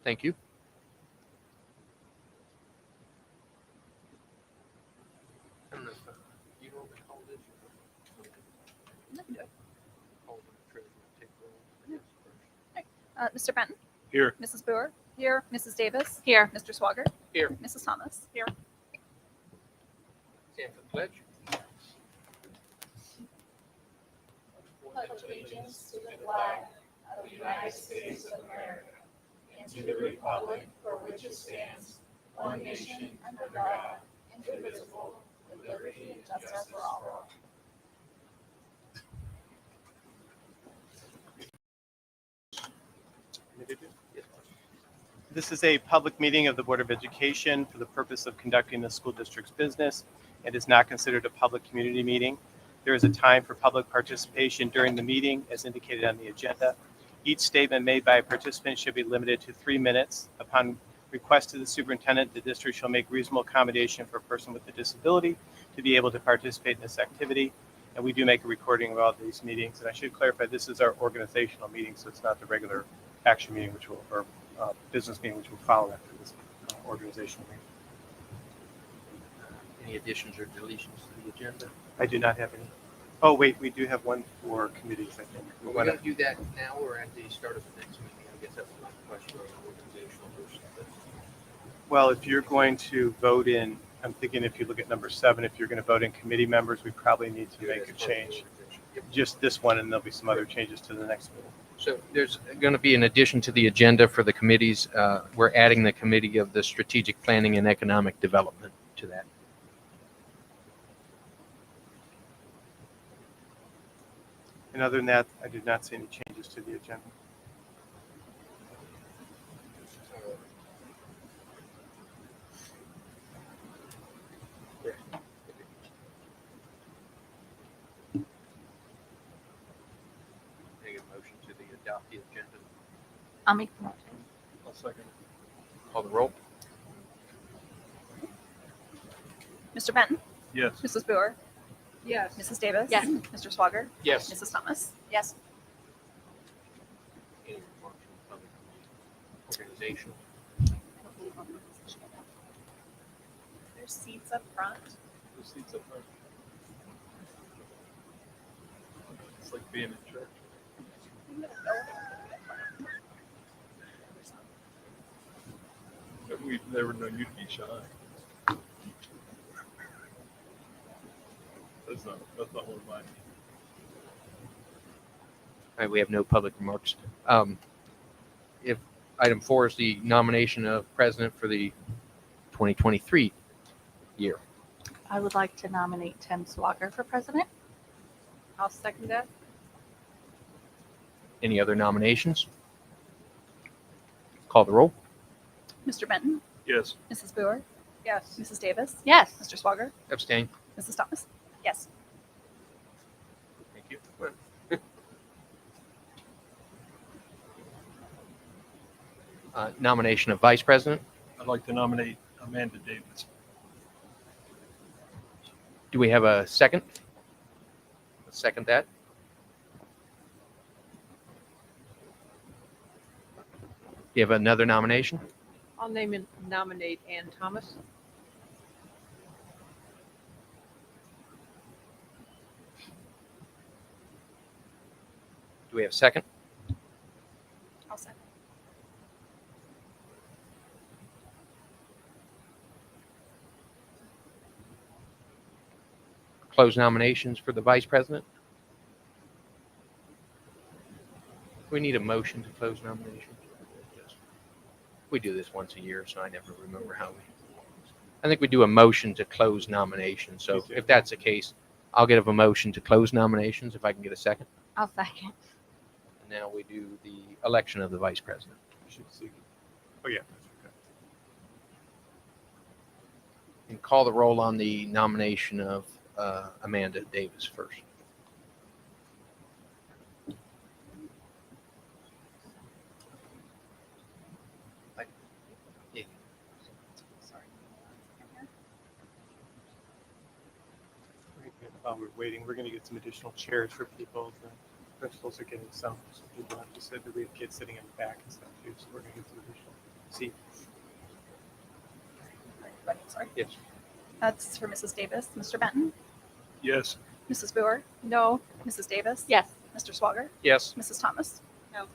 Thank you. I don't know if you know what we call this. Mr. Benton? Here. Mrs. Boer? Here. Mrs. Davis? Here. Mr. Swager? Here. Mrs. Thomas? Here. Stand for the pledge. Pledge allegiance to the flag of the United States of America and to the republic for which it stands, one nation under God, indivisible, with liberty and justice for all. This is a public meeting of the Board of Education for the purpose of conducting the school district's business. It is not considered a public community meeting. There is a time for public participation during the meeting as indicated on the agenda. Each statement made by a participant should be limited to 3 minutes. Upon request to the superintendent, the district shall make reasonable accommodation for a person with a disability to be able to participate in this activity. And we do make a recording of all these meetings. And I should clarify, this is our organizational meeting, so it's not the regular action meeting, which will, or business meeting, which will follow after this organizational meeting. Any additions or deletions to the agenda? I do not have any. Oh, wait, we do have one for committees, I think. Are we going to do that now or at the start of the next meeting? I guess that's my question on organizational versus this. Well, if you're going to vote in, I'm thinking if you look at number 7, if you're going to vote in committee members, we probably need to make a change. Just this one, and there'll be some other changes to the next meeting. So there's going to be an addition to the agenda for the committees. We're adding the committee of the strategic planning and economic development to that. And other than that, I did not see any changes to the agenda. Make a motion to adopt the agenda. I'll make the motion. I'll second. Call the roll. Mr. Benton? Yes. Mrs. Boer? Yes. Mrs. Davis? Yes. Mr. Swager? Yes. Mrs. Thomas? Yes. Any remarks from public organizational? There's seats up front. The seats up front. It's like being in church. We've never known you to be shy. That's not one of mine. All right, we have no public remarks. If item 4 is the nomination of president for the 2023 year. I would like to nominate Tim Swager for president. I'll second that. Any other nominations? Call the roll. Mr. Benton? Yes. Mrs. Boer? Yes. Mrs. Davis? Yes. Mr. Swager? Abstain. Mrs. Thomas? Yes. Thank you. Nomination of vice president. I'd like to nominate Amanda Davis. Do we have a second? Second that. Do you have another nomination? I'll nominate Ann Thomas. Do we have a second? I'll second. Close nominations for the vice president. We need a motion to close nominations. We do this once a year, so I never remember how we. I think we do a motion to close nominations. So if that's the case, I'll get a motion to close nominations if I can get a second. I'll second. And now we do the election of the vice president. Oh, yeah. And call the roll on the nomination of Amanda Davis first. While we're waiting, we're going to get some additional chairs for people. The principals are getting some, so people have to sit. We have kids sitting in the back and stuff too, so we're going to get some additional See, Ready, sorry. Yes. That's for Mrs. Davis. Mr. Benton? Yes. Mrs. Boer? No. Mrs. Davis? Yes. Mr. Swager? Yes. Mrs. Thomas? No.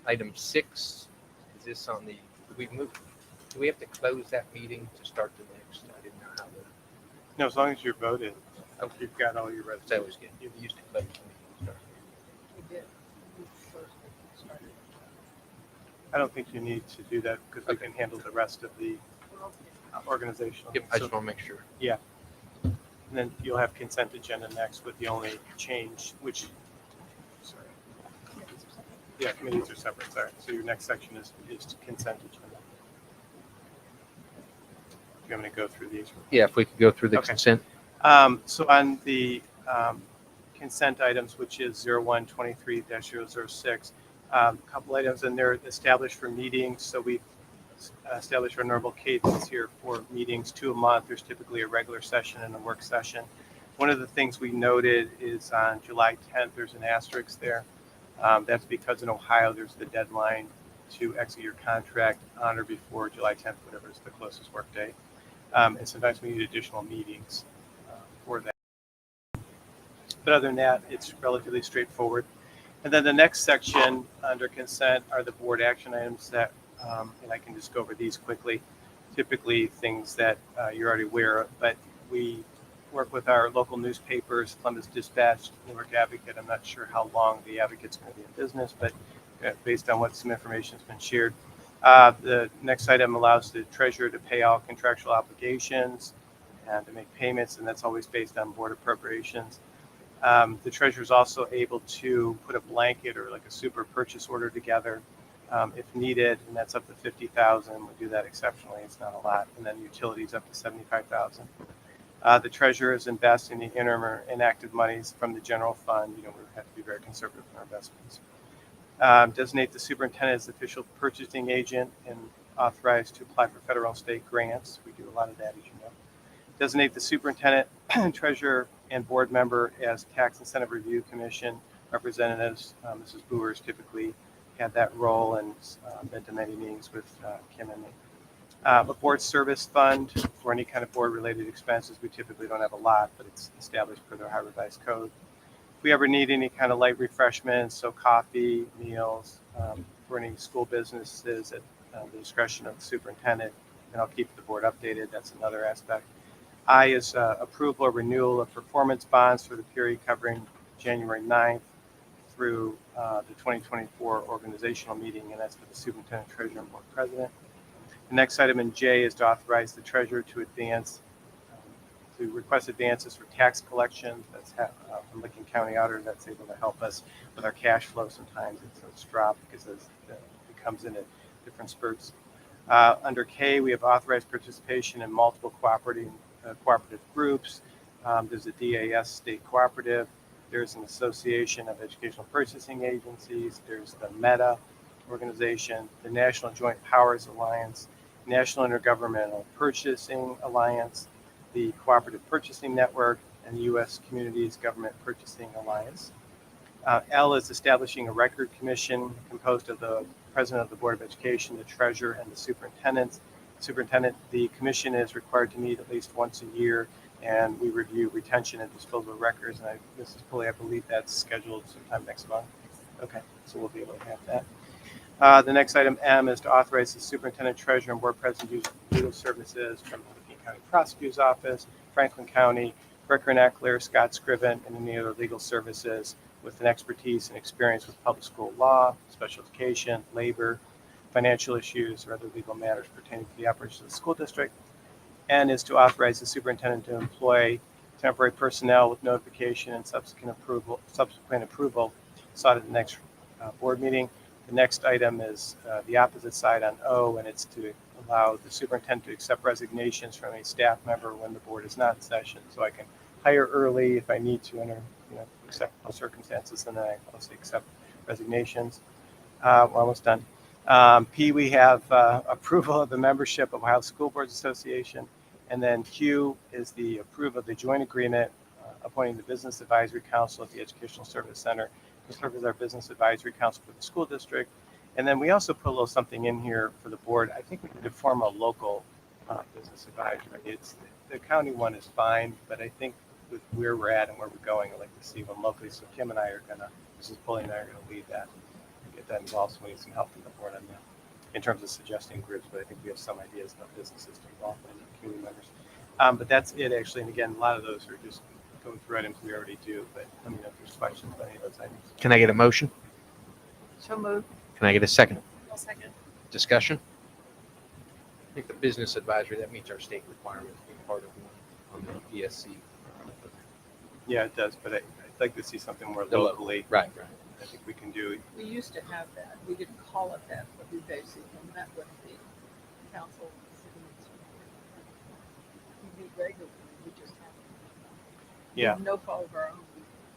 Item 6, is this on the, do we have to close that meeting to start the next? I didn't know how to, no, as long as you're voted, okay, you've got all your because I resolutions. was getting used to close the meeting. I don't think you need to do that because we Okay. can handle the rest of the organizational. Yep, I So- just want to make sure. And then you'll have consent agenda next with the only change, which, sorry. Yeah, committees are separate, sorry. So your next section is consent agenda. Do you want me to go through these? Yeah, if we could go through the Okay. consent. So on the consent items, which is 0123-006, a couple items, and they're established for meetings. So we've established our normal cadence here for meetings, 2 a month. There's typically a regular session and a work session. One of the things we noted is on July 10th, there's an asterisk there. That's because in Ohio, there's the deadline to exit your contract on or before July 10th, whatever is the closest work day. And sometimes we need additional meetings for that. But other than that, it's relatively straightforward. And then the next section under consent are the board action items that, and I can just go over these quickly. Typically things that you're already aware of, but we work with our local newspapers, Columbus Dispatch, Newark Advocate. I'm not sure how long the Advocate's going to be in business, but based on what some information has been shared. The next item allows the treasurer to pay all contractual obligations and to make payments, and that's always based on board appropriations. The treasurer is also able to put a blanket or like a super purchase order together if needed, and that's up to $50,000. We do that exceptionally; it's not a lot. And then utilities up to $75,000. The treasurer is investing the interim or inactive monies from the general fund. We have to be very conservative in our investments. Designate the superintendent as official purchasing agent and authorized to apply for federal and state grants. We do a lot of that, as you know. Designate the superintendent, treasurer, and board member as tax incentive review commission representatives. Mrs. Boer's typically had that role and been to many meetings with Kim and me. A board service fund for any kind of board-related expenses. We typically don't have a lot, but it's established per the Ohio Revised Code. If we ever need any kind of light refreshments, so coffee, meals, for any school businesses at the discretion of the superintendent, and I'll keep the board updated. That's another aspect. I is approval or renewal of performance bonds for the period covering January 9th through the 2024 organizational meeting, and that's for the superintendent, treasurer, and board president. The next item in J is to authorize the treasurer to request advances for tax collections. That's from Lincoln County Auditor. That's able to help us with our cash flow. Sometimes it's dropped because it comes in at different spurts. Under K, we have authorized participation in multiple cooperative groups. There's a DAS state cooperative. There's an association of educational purchasing agencies. There's the META organization, the National Joint Powers Alliance, National Intergovernmental Purchasing Alliance, the Cooperative Purchasing Network, and the U.S. Communities Government Purchasing Alliance. L is establishing a record commission composed of the president of the Board of Education, the treasurer, and the superintendent. The commission is required to meet at least once a year, and we review retention and disposal of records. And Mrs. Pulley, I believe that's scheduled sometime next month. Okay, so we'll be able to have that. The next item, M, is to authorize the superintendent, treasurer, and board president to use legal services from the Lincoln County Prosecutor's Office, Franklin County, Bricker and Eckler, Scott Scriven, and any other legal services with an expertise and experience with public school law, special education, labor, financial issues, or other legal matters pertaining to the operations of the school district. N is to authorize the superintendent to employ temporary personnel with notification and subsequent approval sought at the next board meeting. The next item is the opposite side on O, and it's to allow the superintendent to accept resignations from a staff member when the board is not in session. So I can hire early if I need to under acceptable circumstances, and then I also accept resignations. We're almost done. P, we have approval of the membership of Ohio School Boards Association. And then Q is the approval of the joint agreement appointing the Business Advisory Council at the Educational Service Center to serve as our Business Advisory Council for the school district. And then we also put a little something in here for the board. I think we need to form a local business advisory. The county one is fine, but I think with where we're at and where we're going, I'd like to see one locally. So Kim and I are gonna, Mrs. Pulley and I are gonna lead that, get that involved. So we need some help from the board on that in terms of suggesting groups, but I think we have some ideas of businesses to involve in community members. But that's it actually. And again, a lot of those are just going through items we already do, but let me know if there's questions about any of those items. Can I get a motion? So moved. Can I get a second? I'll second. Discussion? I think the business advisory, that meets our state requirements, being part of one on the ESC. Yeah, it does, but I'd like to see something more The local. locally. Right. I think we can do. We used to have that. We didn't call it that, but we basically met with the council. We meet regularly. We just have Yeah. no fault of our own.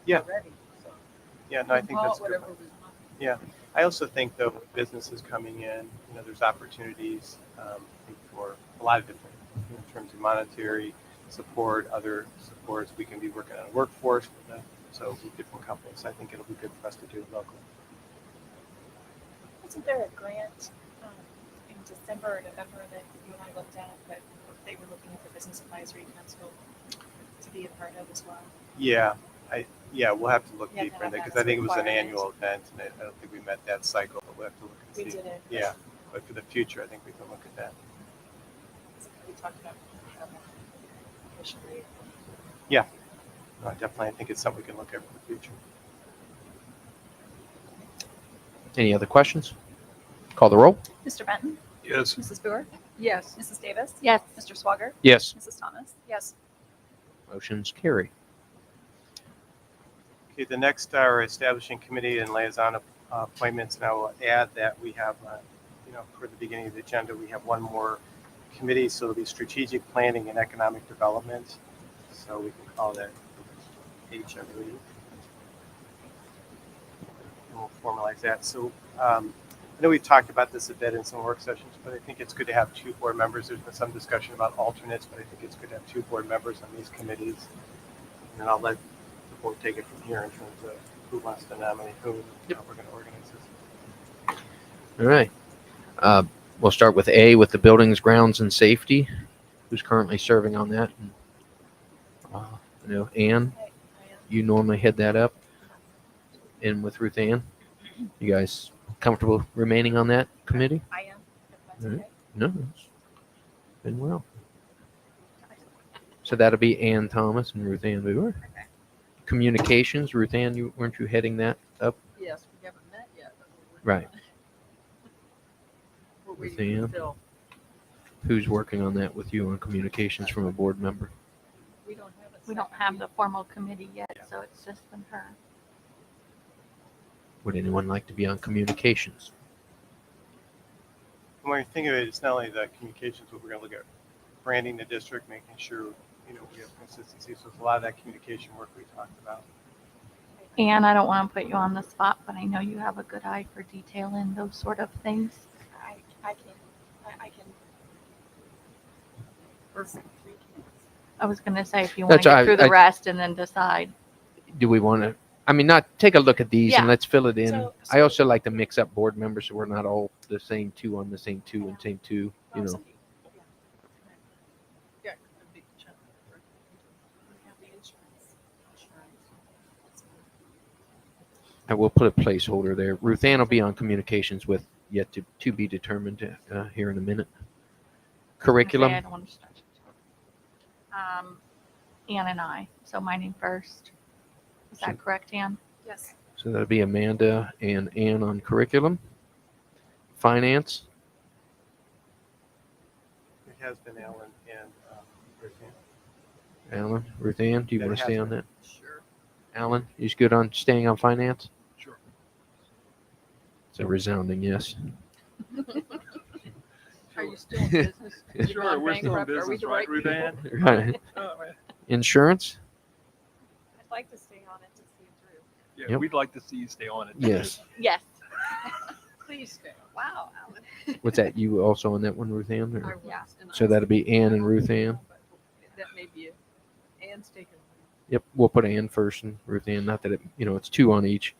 Yeah. Already. So Yeah, no, I we think call that's it good. whatever we want. I also think though, with businesses coming in, there's opportunities for a lot of different, in terms of monetary support, other supports. We can be working on a workforce with them, so with different companies. I think it'll be good for us to do it locally. Wasn't there a grant in December or November that you and I looked at that they were looking for Business Advisory Council to be a part of as well? Yeah, we'll have to look Yeah, deeper in that that's because I think it was an requirement. annual event, and I don't think we met that cycle. But we'll have to look and We see. did it. Yeah, but for the future, I think we can look at that. We talked about officially. No, definitely, I think it's something we can look at for the future. Any other questions? Call the roll. Mr. Benton? Yes. Mrs. Boer? Yes. Mrs. Davis? Yes. Mr. Swager? Yes. Mrs. Thomas? Yes. Motion's carry. Okay, the next are establishing committee and liaison appointments, and I will add that we have, for the beginning of the agenda, we have one more committee, so it'll be strategic planning and economic development. So we can call that H, I believe. And we'll formalize that. So I know we've talked about this a bit in some work sessions, but I think it's good to have two board members. There's been some discussion about alternates, but I think it's good to have two board members on these committees. And then I'll let the board take it from here in terms of who wants to nominate who and how we're going to organize this. All right. We'll start with A, with the buildings, grounds, and safety. Who's currently serving on that? Ann, you normally head that up. And with Ruth Ann, you guys comfortable remaining on that committee? I am. If that's All right. okay. No, it's been well. So that'll be Ann Thomas and Ruth Ann Boer. Okay. Communications, Ruth Ann, weren't you heading that up? Yes, we haven't met yet. But we're Right. We're With waiting Ann. to fill. Who's working on that with you on communications from a board member? We don't have a We don't second have yet. the formal committee yet, so it's just been her. Would anyone like to be on communications? And when you think of it, it's not only the communications, but we're going to look at branding the district, making sure, we have consistency. So it's a lot of that communication work we talked about. And I don't want to put you on the spot, but I know you have a good eye for detail in those sort of things. I can. Perfect. I was going to say, if you want That's- to get I- through the I- rest and then decide. Do we want to, not take a look at these and Yeah. let's fill it in. So- I also like to mix up board members so we're not all the same two on the same two and same two, Oh, Yeah, a big chunk. We have the insurance. I will put a placeholder there. Ruth Ann will be on communications with yet to be determined here in a minute. Curriculum, I don't want to start. Ann and I. So my name first. Is that correct, Ann? Yes. so that'll be Amanda and Ann on curriculum. Finance, It has been Alan and Ruth Ann. Alan, Ruth Ann, do you That want to has stay on been. that? Sure. Alan, you good on staying on finance? Sure. It's a resounding yes. Are you still in business? You've Sure, gone we're still in bankrupt. Are we business, the right, people? Rudan? Right. Oh, man. Insurance, I'd like to stay on it to see it through. Yeah, Yep. we'd like to see you stay on it. yes. Yes. Please stay. Wow, Alan. What's that? You also on that one, Ruth Ann? I Or? was, Yeah. and So I that'll be Ann and Ruth Ann. but that may be Ann's taken. Yep, we'll put Ann first and Ruth Ann. Not that it's two on each.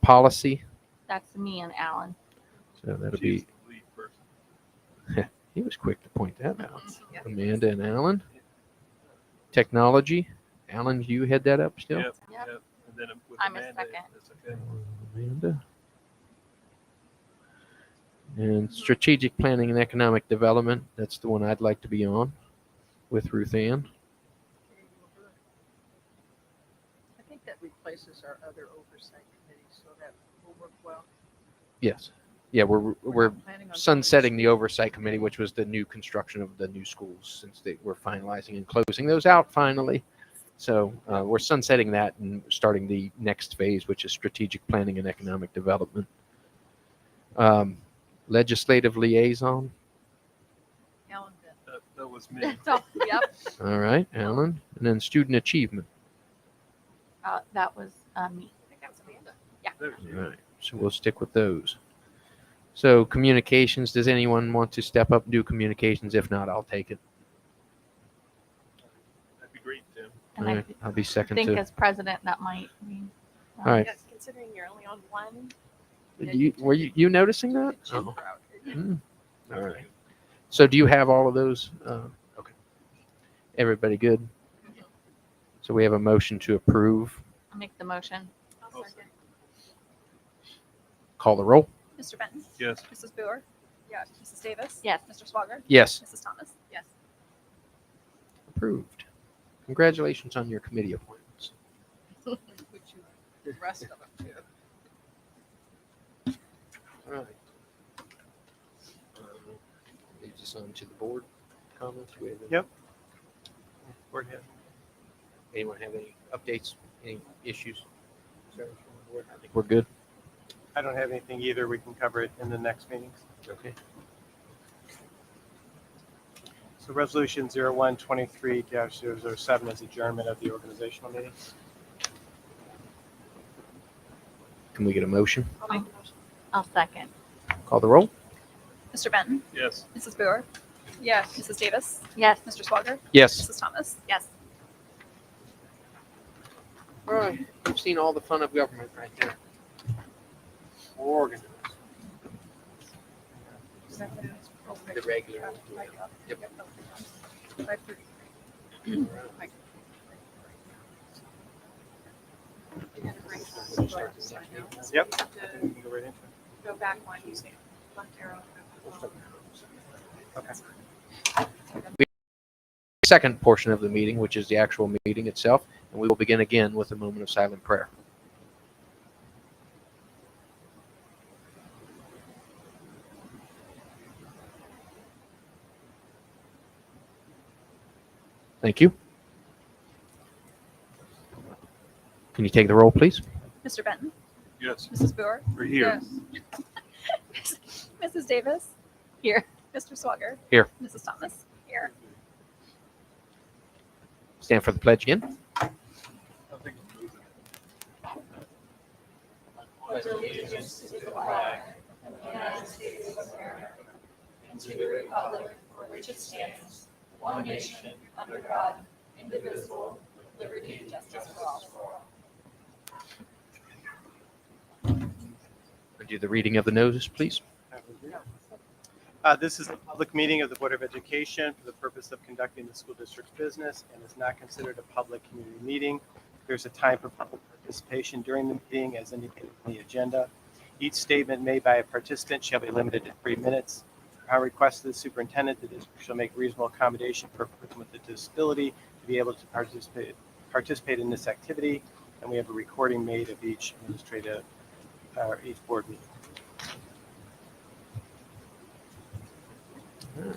Policy. That's me and Alan. So that'll She's be. the lead person. He was quick to point that out. Yeah. Amanda and Alan. Technology. Alan, you head that up still? Yep, Yep. yep. And then with I'm a Amanda, second. that's okay. Amanda. And strategic planning and economic development. That's the one I'd like to be on with Ruth Ann. I think that replaces our other oversight committee, so that will work well. Yes. Yeah, we're not planning on sunsetting the oversight committee, which was the new construction of the new schools, since we're finalizing and closing those out finally. So we're sunsetting that and starting the next phase, which is strategic planning and economic development. Legislative liaison. Alan Bent. That was me. That's all. Yep. All right, Alan. And then student achievement. That was me. I think that was Amanda. That was All you. right. So we'll stick with those. So communications, does anyone want to step up and do communications? If not, I'll take it. That'd be great, Tim. And All I right, I'll be second think to. as president, that might be. All right. Yes, considering you're only on one. Were you noticing that? Jim Oh. Proud. Hmm. All right. So do you have all of those? Okay. Everybody good? So we have a motion to approve. I'll make the motion. I'll second. Call the roll. Mr. Benton. Yes. Mrs. Boer. Yes. Mrs. Davis. Yes. Mr. Swager. Yes, Mrs. Thomas. Yes. approved. Congratulations on your committee appointments. Which you, the rest of them too. All right. Leads us on to the board comments. We have any- Yep. Board head. Anyone have any updates, any issues? I think we're good. I don't have anything either. We can cover it in the next meetings. Okay. So resolution 0123-007 is adjournment of the organizational meeting. Can we get a motion? I'll make the motion. I'll second. Call the roll. Mr. Benton. Yes. Mrs. Boer. Yes. Mrs. Davis. Yes. Mr. Swager. Yes. Mrs. Thomas. Yes. All right. We've seen all the fun of government right there. Organized. The regular. Yep. 5:30. Yep. We can go right into it. Go back one, you say left arrow. Okay. Second portion of the meeting, which is the actual meeting itself, and we will begin again with a moment of silent prayer. Thank you. Can you take the roll, please? Mr. Benton. Yes. Mrs. Boer. We're here. Yes. Mrs. Davis. Here. Mr. Swager. Here. Mrs. Thomas. Here. Stand for the pledge again. Pledge allegiance to the flag of the United States of America and to the republic for which it stands, one nation, under God, indivisible, with liberty and justice for all. Do the reading of the notice, please. This is a public meeting of the Board of Education for the purpose of conducting the school district's business and is not considered a public community meeting. There's a time for public participation during the meeting as indicated on the agenda. Each statement made by a participant shall be limited to 3 minutes. Upon request of the superintendent, the district shall make reasonable accommodation for a person with a disability to be able to participate in this activity. And we have a recording made of each each board meeting. Do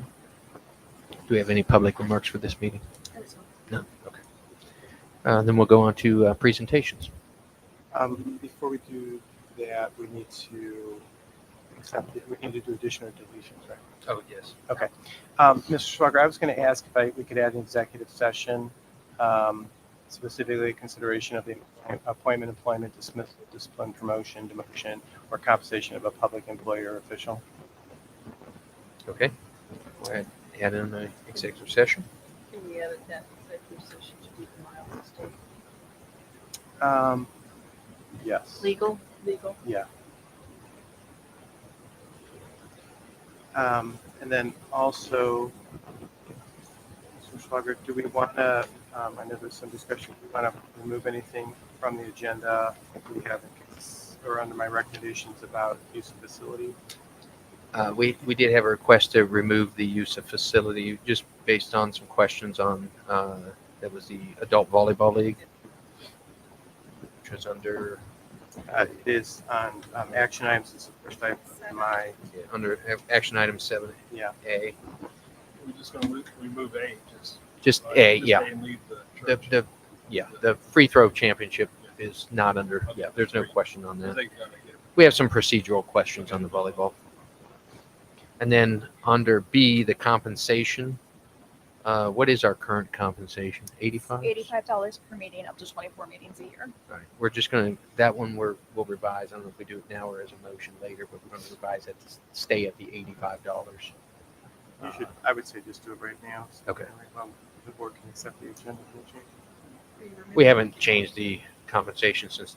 we have any public remarks for this meeting? No? Okay. Then we'll go on to presentations. Before we do that, we need to we need to do additional deletions, right? Oh, yes. Okay. Mr. Schwager, I was going to ask if we could add an executive session specifically consideration of the appointment, employment, dismissal, discipline, promotion, demotion, or compensation of a public employee or official. Okay. Go ahead. Add in the executive session. Can we edit that executive session to be the mild state Yes. Legal? legal? Yeah. And then also, Mr. Schwager, do we want to, I know there's some discussion, do we want to remove anything from the agenda if we haven't, or under my recommendations about use of facility? We did have a request to remove the use of facility just based on some questions on, that was the adult volleyball league, which was under, It is on action items, it's the first item in my, under action item 7A. yeah. We're just going to remove A, Just just A, just yeah. A and leave The, church. the free throw championship is not under, yeah, there's no question on I that. think that'll get it. We have some procedural questions on the volleyball. And then under B, the compensation, what is our current compensation? 85? $85 per meeting, up to 24 meetings a year. All right, we're just gonna, that one we'll revise. I don't know if we do it now or as a motion later, but we're gonna revise it to stay at the $85. You should, I would say just do it right now. So Okay. well, the board can accept the agenda. Can you change? We haven't changed the compensation since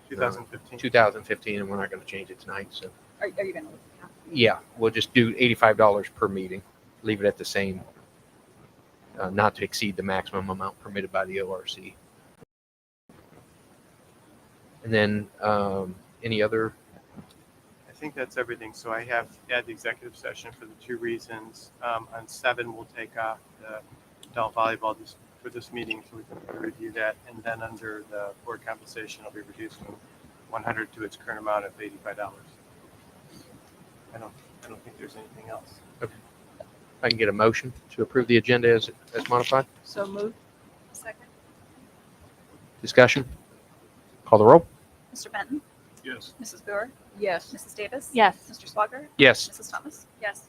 2015. 2015, and we're not gonna change it tonight, so. Are you going to look at that? Yeah, we'll just do $85 per meeting, leave it at the same, not to exceed the maximum amount permitted by the ORC. And then any other, I think that's everything. So I have had the executive session for the two reasons. On 7, we'll take off the adult volleyball for this meeting so we can review that. And then under the board compensation, I'll be reducing 100 to its current amount of $85. I don't think there's anything else. I can get a motion to approve the agenda as modified. So moved. Second. Discussion? Call the roll? Mr. Benton? Yes. Mrs. Boer? Yes. Mrs. Davis? Yes. Mr. Swager? Yes. Mrs. Thomas? Yes.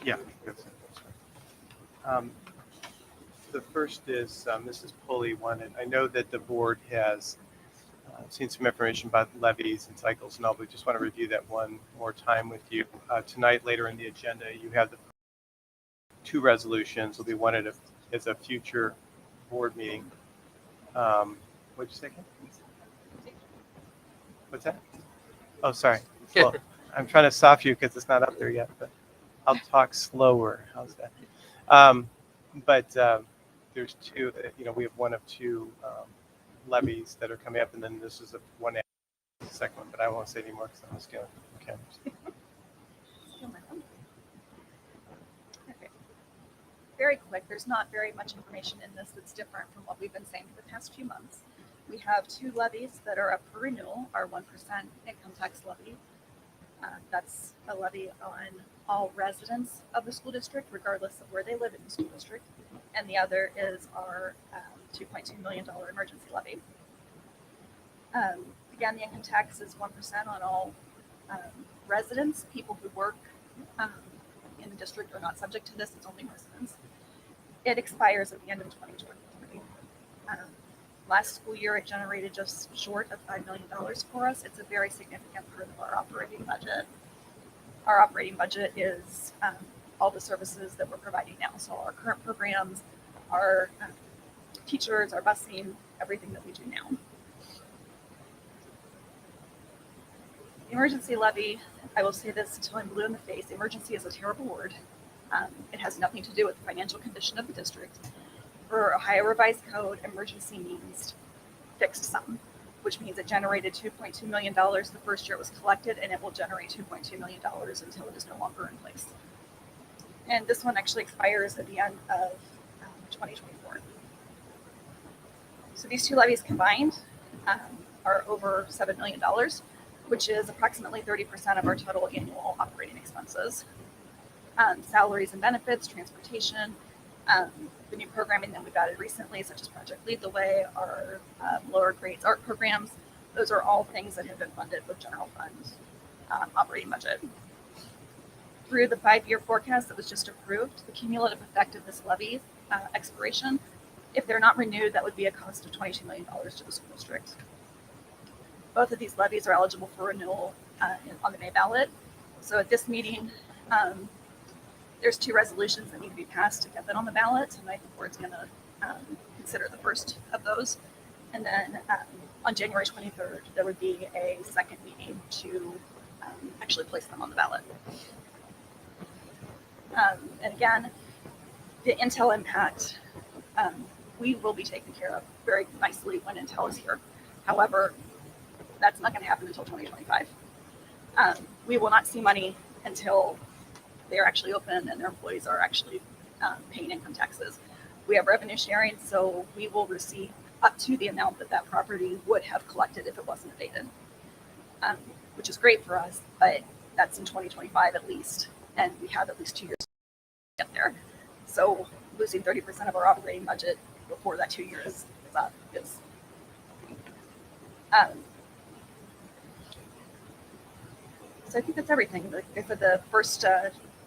Yeah. That's right. The first is Mrs. Pulley wanted, I know that the board has seen some information about levies and cycles and all, but we just want to review that one more time with you. Tonight, later in the agenda, you have the 2 resolutions. Will be one as a future board meeting. What'd you say? Ken? What's that? Oh, sorry. Well, I'm trying to stop you because it's not up there yet, but I'll talk slower. How's that? But there's 2, we have one of 2 levies that are coming up, and then this is the second one, but I won't say anymore because I'm just going to cameras. Steal my phone. Okay. Very quick, there's not very much information in this that's different from what we've been saying for the past few months. We have 2 levies that are up for renewal. Our 1% income tax levy. That's a levy on all residents of the school district, regardless of where they live in the school district. And the other is our $2.2 million emergency levy. Again, the income tax is 1% on all residents. People who work in the district are not subject to this. It's only residents. It expires at the end of 2023. Last school year, it generated just short of $5 million for us. It's a very significant part of our operating budget. Our operating budget is all the services that we're providing now. So our current programs, our teachers, our busing, everything that we do now. The emergency levy, I will say this until I'm blue in the face, emergency is a terrible word. It has nothing to do with the financial condition of the district. For Ohio Revised Code, emergency means fixed sum, which means it generated $2.2 million the first year it was collected, and it will generate $2.2 million until it is no longer in place. And this one actually expires at the end of 2024. So these 2 levies combined are over $7 million, which is approximately 30% of our total annual operating expenses. Salaries and benefits, transportation, the new programming that we've added recently, such as Project Lead the Way, our lower grades art programs, Those are all things that have been funded with general fund operating budget. Through the 5-year forecast that was just approved, the cumulative effect of this levy expiration, if they're not renewed, that would be a cost of $22 million to the school district. Both of these levies are eligible for renewal on the May ballot. So at this meeting, there's 2 resolutions that need to be passed to get that on the ballot. Tonight, the board's going to consider the first of those. And then on January 23rd, there would be a second meeting to actually place them on the ballot. And again, the Intel impact, we will be taken care of very nicely when Intel is here. However, that's not going to happen until 2025. We will not see money until they're actually open and their employees are actually paying income taxes. We have revenue sharing, so we will receive up to the amount that that property would have collected if it wasn't abated, which is great for us, but that's in 2025 at least, and we have at least 2 years to get there. So losing 30% of our operating budget before that 2 years is up. So I think that's everything. Like I said, the first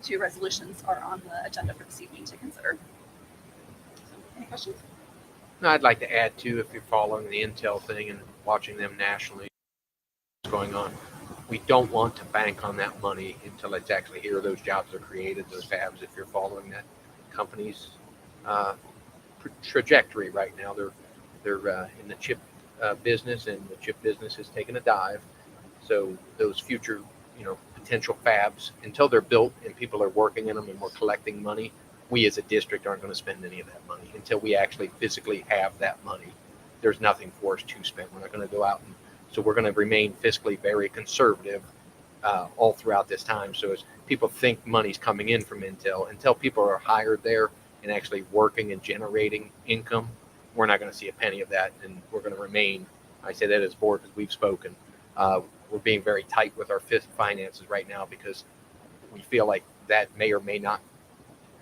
2 resolutions are on the agenda for this evening to consider. So, any questions? No, I'd like to add too, if you're following the Intel thing and watching them nationally, what's going on. We don't want to bank on that money until it's actually here. Those jobs are created, those fabs. If you're following that company's trajectory right now, they're in the chip business, and the chip business has taken a dive. So those future, potential fabs, until they're built and people are working in them and we're collecting money, we as a district aren't going to spend any of that money until we actually physically have that money. There's nothing for us to spend. We're not going to go out, and so we're going to remain fiscally very conservative all throughout this time. So as people think money's coming in from Intel, until people are hired there and actually working and generating income, we're not going to see a penny of that, and we're going to remain. I say that as board because we've spoken. We're being very tight with our finances right now because we feel like that may or may not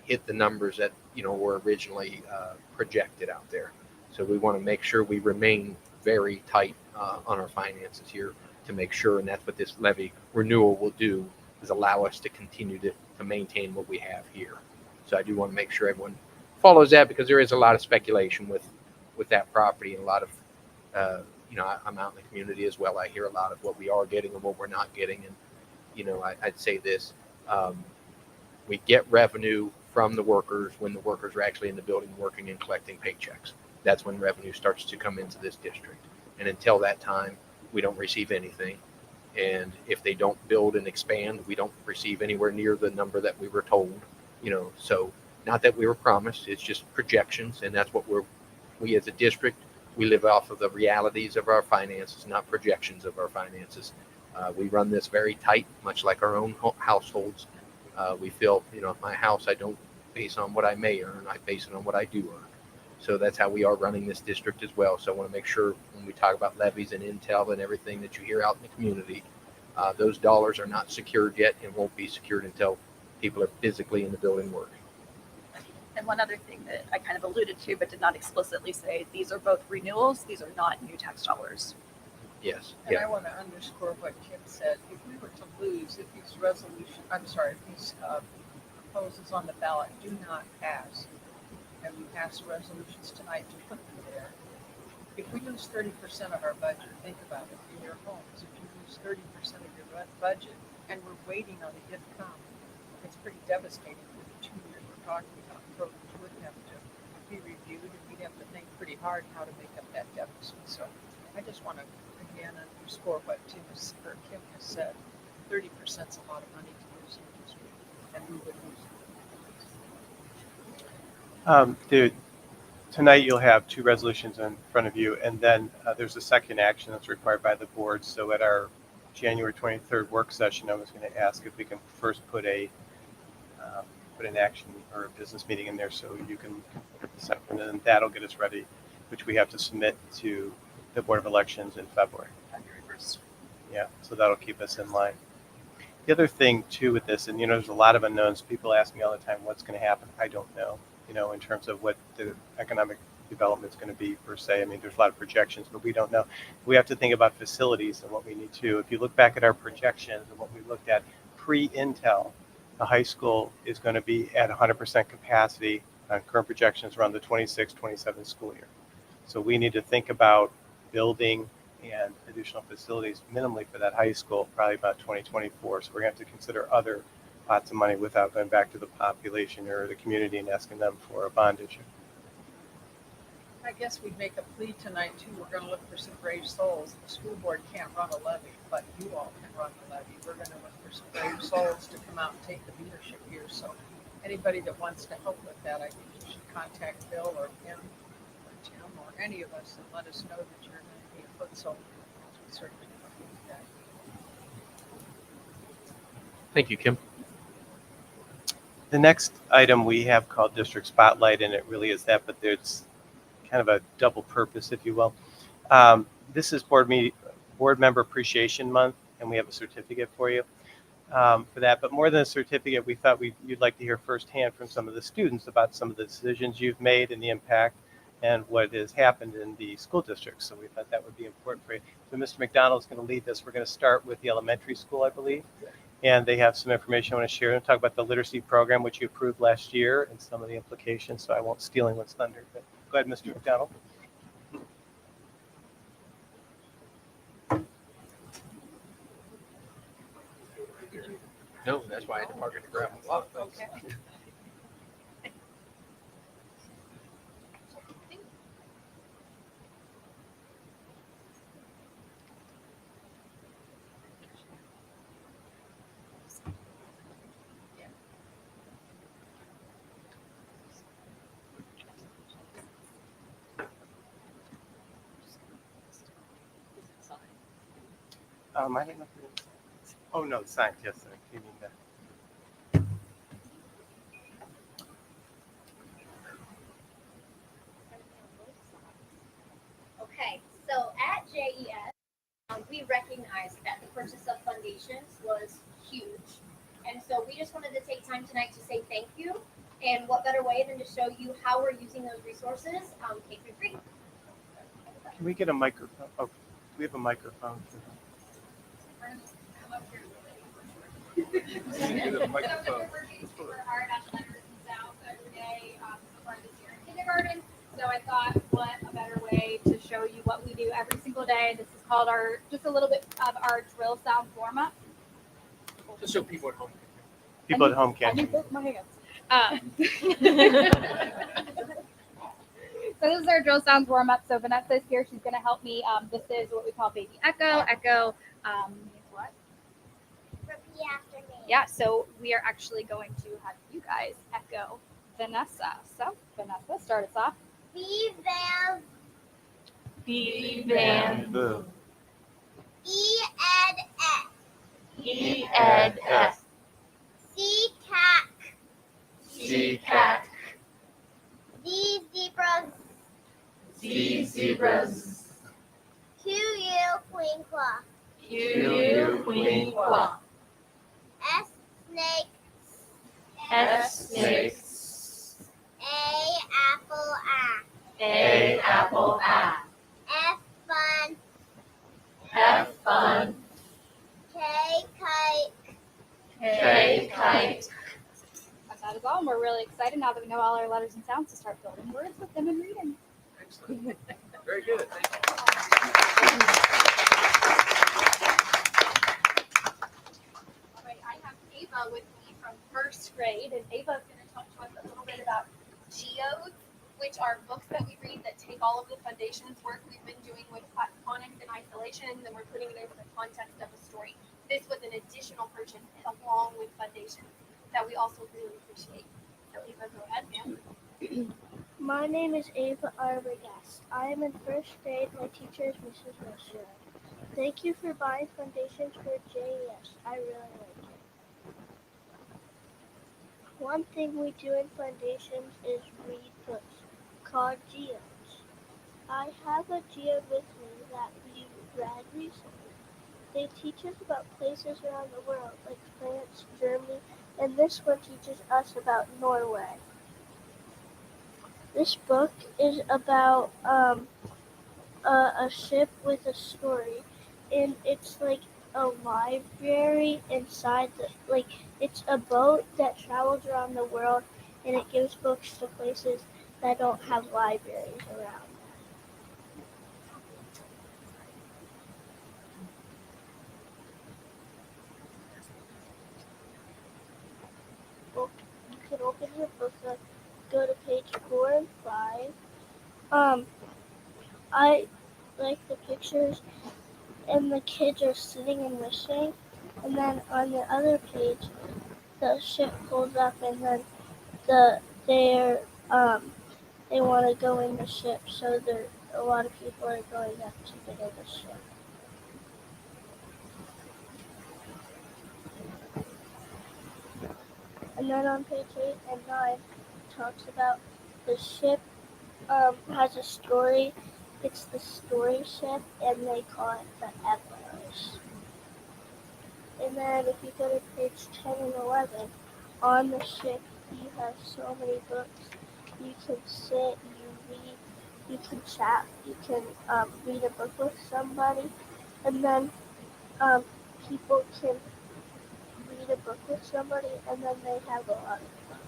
hit the numbers that were originally projected out there. So we want to make sure we remain very tight on our finances here to make sure, and that's what this levy renewal will do, is allow us to continue to maintain what we have here. So I do want to make sure everyone follows that, because there is a lot of speculation with that property, and a lot of I'm out in the community as well. I hear a lot of what we are getting and what we're not getting. And, I'd say this, we get revenue from the workers when the workers are actually in the building working and collecting paychecks. That's when revenue starts to come into this district. And until that time, we don't receive anything. And if they don't build and expand, we don't receive anywhere near the number that we were told, so not that we were promised, it's just projections. And that's what we as a district, we live off of the realities of our finances, not projections of our finances. We run this very tight, much like our own households. We feel, my house, I don't base on what I may earn, I base it on what I do earn. So that's how we are running this district as well. So I want to make sure when we talk about levies and Intel and everything that you hear out in the community, those dollars are not secured yet and won't be secured until people are physically in the building working. And one other thing that I kind of alluded to, but did not explicitly say, these are both renewals. These are not new tax dollars. Yes. And Yeah. I want to underscore what Kim said. If we were to lose, if these proposals on the ballot do not pass, and we pass the resolutions tonight to put them there, if we lose 30% of our budget, think about it, in your homes, if you lose 30% of your budget, and we're waiting on the if come, it's pretty devastating for the 2 years we're talking about. Programs would have to be reviewed, and we'd have to think pretty hard how to make up that deficit. So I just want to again underscore what Kim has said. 30% is a lot of money to lose in the district, and we would lose it. Tonight you'll have 2 resolutions in front of you, and then there's a second action that's required by the board. So at our January 23rd work session, I was going to ask if we can first put an action or a business meeting in there, so you can and then that'll get us ready, which we have to submit to the Board of Elections in February. February 1st. Yeah, so that'll keep us in line. The other thing too with this, and there's a lot of unknowns. People ask me all the time, what's going to happen? I don't know. In terms of what the economic development's going to be per se. I mean, there's a lot of projections, but we don't know. We have to think about facilities and what we need to. If you look back at our projections and what we looked at pre-Intel, the high school is going to be at 100% capacity on current projections around the 26-27 school year. So we need to think about building and additional facilities minimally for that high school, probably about 2024. So we're going to have to consider other pots of money without going back to the population or the community and asking them for a bond issue. I guess we'd make a plea tonight too. We're gonna look for some brave souls. The school board can't run a levy, but you all can run the levy. We're gonna look for some brave souls to come out and take the leadership here. So anybody that wants to help with that, I think you should contact Bill or him or Tim or any of us and let us know that you're gonna be a foot soldier. We certainly want to do that. Thank you, Kim. The next item we have called District Spotlight, and it really is that, but there's kind of a double purpose, if you will. This is board member appreciation month, and we have a certificate for you for that. But more than a certificate, we thought you'd like to hear firsthand from some of the students about some of the decisions you've made and the impact and what has happened in the school district. So we thought that would be important for you. So Mr. McDonald is going to lead this. We're going to start with the elementary school, I believe. And they have some information I want to share and talk about the literacy program, which you approved last year, and some of the implications. So I won't steal anyone's thunder. But go ahead, Mr. McDonald. No, that's why I had to park it to grab a lot of things. Okay. I don't know if it is. Oh, no, science, yes, sir. You mean that. Okay, so at JES, we recognized that the purchase of foundations was huge. And so we just wanted to take time tonight to say thank you. And what better way than to show you how we're using those resources, K through 3. Can we get a microphone? Oh, do we have a microphone? The microphone. Working super hard on letters and sounds every day so far this year in kindergarten. So I thought, what a better way to show you what we do every single day. This is called just a little bit of our drill sound warm up. Just so people at home. People at home I can't. can put my hands. So this is our drill sounds warm up. So Vanessa is here. She's going to help me. This is what we call baby echo. Echo means what? Repeat after me. Yeah. So we are actually going to have you guys echo Vanessa. So Vanessa, start us off. B Van B Van Boo. E Ed S E Ed S C Cat C Cat D Zebras Z Zebras Q U Queen Claw Q U Queen Claw S Snake S Snakes A Apple A Apple A F Fun F Fun K Kite K Kite. That is all. And we're really excited now that we know all our letters and sounds to start building words with them and reading. Excellent. Very good. Thank you. All right, I have Ava with me from first grade, and Ava is going to talk to us a little bit about geodes, which are books that we read that take all of the foundations work we've been doing with phonics and isolation, and we're putting it into the context of a story. This was an additional purchase along with foundations that we also really appreciate. So Ava, go ahead, ma'am. My name is Ava Arbogast. I am in first grade. My teacher is Mrs. Mercer. Thank you for buying foundations for JES. I really like it. One thing we do in foundations is read books called geodes. I have a geode with me that we read recently. They teach us about places around the world like France, Germany, and this one teaches us about Norway. This book is about a ship with a story, and it's like a library inside the like it's a boat that travels around the world, and it gives books to places that don't have libraries around. Well, you can open your book up, go to page 4 and 5. I like the pictures, and the kids are sitting and listening. And then on the other page, the ship pulls up, and then they're they want to go in the ship, so a lot of people are going up to get in the ship. And then on page 8 and 9, it talks about the ship has a story. It's the story ship, and they call it the Echoes. And then if you go to page 10 and 11, on the ship you have so many books. You can sit, you read, you can chat, you can read a book with somebody, and then people can read a book with somebody, and then they have a lot of fun.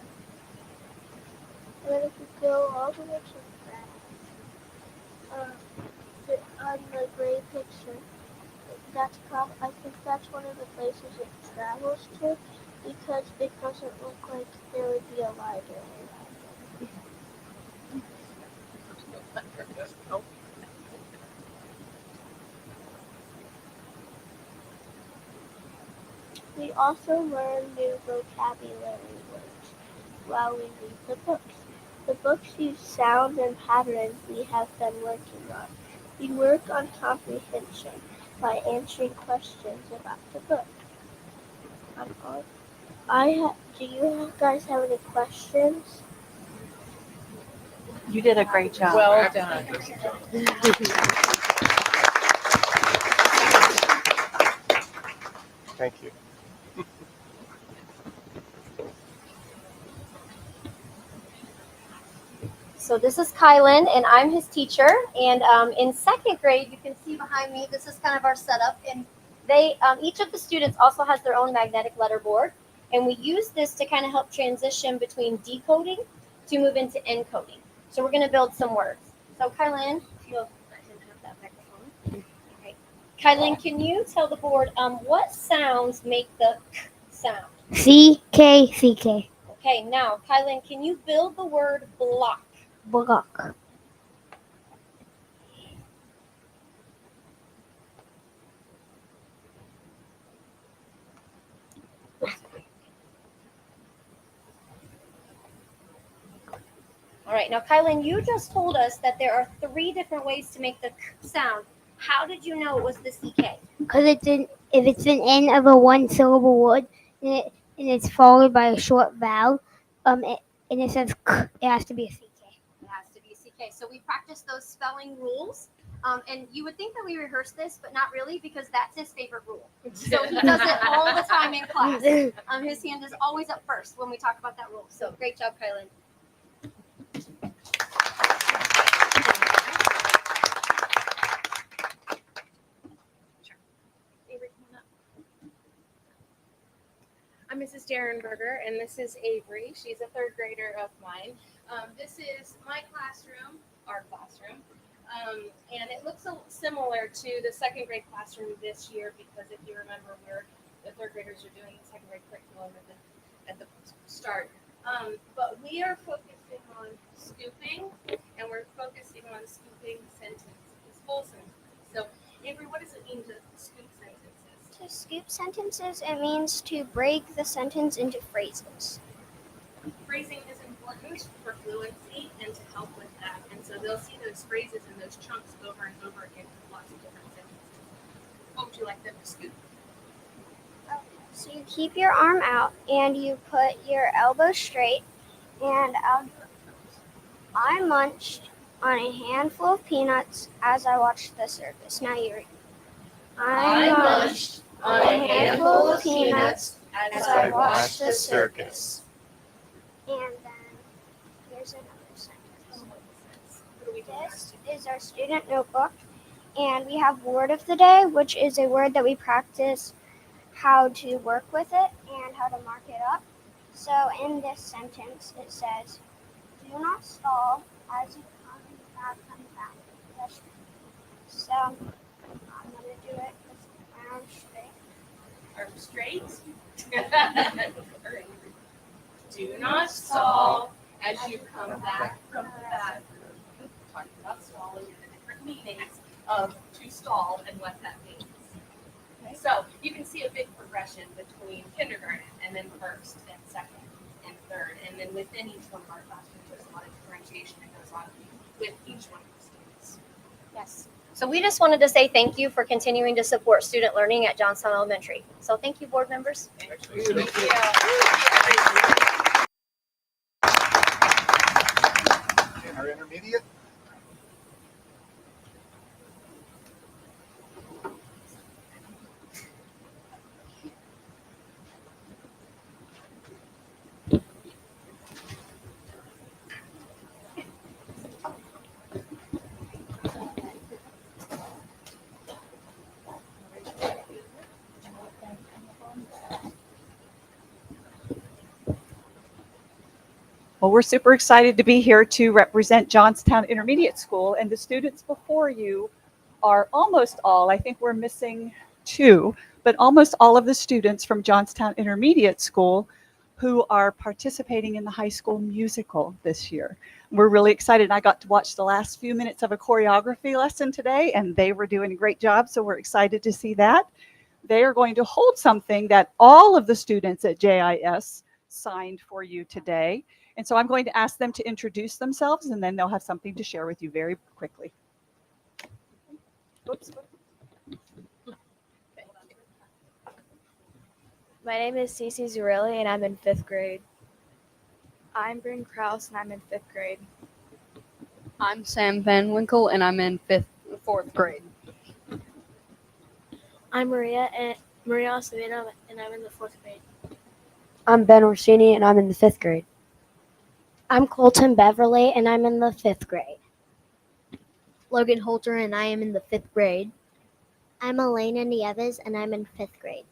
And then if you go all the way to the back, on the gray picture, I think that's one of the places it travels to, because it doesn't look like there would be a library. We also learn new vocabulary words while we read the books. The books use sound and patterns we have been working on. We work on comprehension by answering questions about the book. Do you guys have any questions? You did a great job. Well done. Thank you. So this is Kylan, and I'm his teacher. And in second grade, you can see behind me, this is kind of our setup. And they, each of the students also has their own magnetic letter board. And we use this to kind of help transition between decoding to move into encoding. So we're going to build some words. So Kylan, if you'll let him have that microphone. Okay. Kylan, can you tell the board what sounds make the k sound? C-K-C-K. Okay, now Kylan, can you build the word block? Block. All right, now Kylan, you just told us that there are 3 different ways to make the k sound. How did you know it was the CK? Because if it's an end of a one-syllable word, and it's followed by a short vowel, and it says k, it has to be a CK. It has to be CK. So we practiced those spelling rules. And you would think that we rehearsed this, but not really, because that's his favorite rule. So he does it all the time in class. His hand is always up first when we talk about that rule. So great job, Kylan. I'm Mrs. Derenberger, and this is Avery. She's a 3rd grader of mine. This is my classroom, our classroom, and it looks similar to the 2nd grade classroom this year, because if you remember, the 3rd graders are doing the 2nd grade curriculum at the start. But we are focusing on scooping, and we're focusing on scooping sentences, full sentences. So, Avery, what does it mean to scoop sentences? To scoop sentences, it means to break the sentence into phrases. Phrasing is important for fluency and to help with that. And so they'll see those phrases and those chunks over and over again with lots of different sentences. What would you like them to scoop? So you keep your arm out and you put your elbow straight, and I munched on a handful of peanuts as I watched the circus. Now you read. I munched on a handful of peanuts as I watched the circus. And then here's another sentence. This is our student notebook, and we have word of the day, which is a word that we practice how to work with it and how to mark it up. So in this sentence, it says, "Do not stall as you come back from back." So I'm gonna do it with my arms straight. Arms straight. Do not stall as you come back from the bathroom. Talking about stalling and the different meanings of to stall and what that means. Okay, so you can see a big progression between kindergarten and then first and second and third. And then within each one of our classrooms, there's a lot of differentiation that goes on with each one of the students. Yes. So we just wanted to say thank you for continuing to support student learning at Johnstown Elementary. So thank you, board members. Our intermediate. Well, we're super excited to be here to represent Johnstown Intermediate School, and the students before you are almost all, I think we're missing 2, but almost all of the students from Johnstown Intermediate School who are participating in the high school musical this year. We're really excited. I got to watch the last few minutes of a choreography lesson today, and they were doing a great job, so we're excited to see that. They are going to hold something that all of the students at JIS signed for you today. And so I'm going to ask them to introduce themselves, and then they'll have something to share with you very quickly. Oops. My name is Cece Zurilli, and I'm in 5th grade. I'm Bryn Kraus, and I'm in 5th grade. I'm Sam Van Winkle, and I'm in 4th grade. I'm Maria Acevedo, and I'm in the 4th grade. I'm Ben Orsini, and I'm in the 5th grade. I'm Colton Beverly, and I'm in the 5th grade. Logan Holter, and I am in the 5th grade. I'm Elena Nieves, and I'm in 5th grade.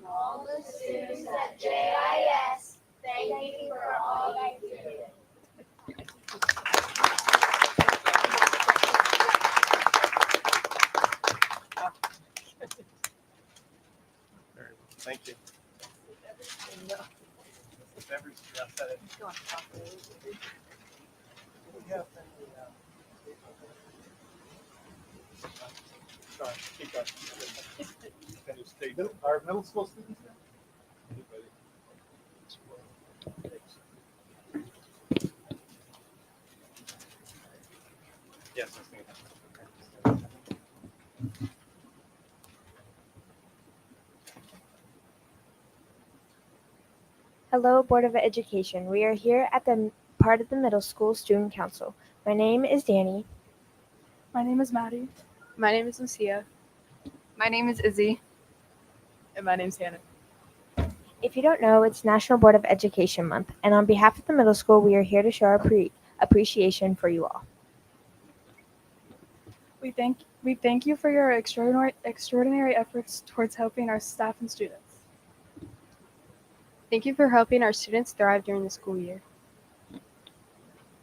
All the students at JIS, thank you for all you do. Thank you. Keep going. Our middle school students here? Yes, Hello, Board of Education. We are here at the part of the middle school student council. My name is Danny. My name is Maddie. My name is Lucia. My name is Izzy. And my name's Hannah. If you don't know, it's National Board of Education Month, and on behalf of the middle school, we are here to show our appreciation for you all. We thank you for your extraordinary efforts towards helping our staff and students. Thank you for helping our students thrive during the school year.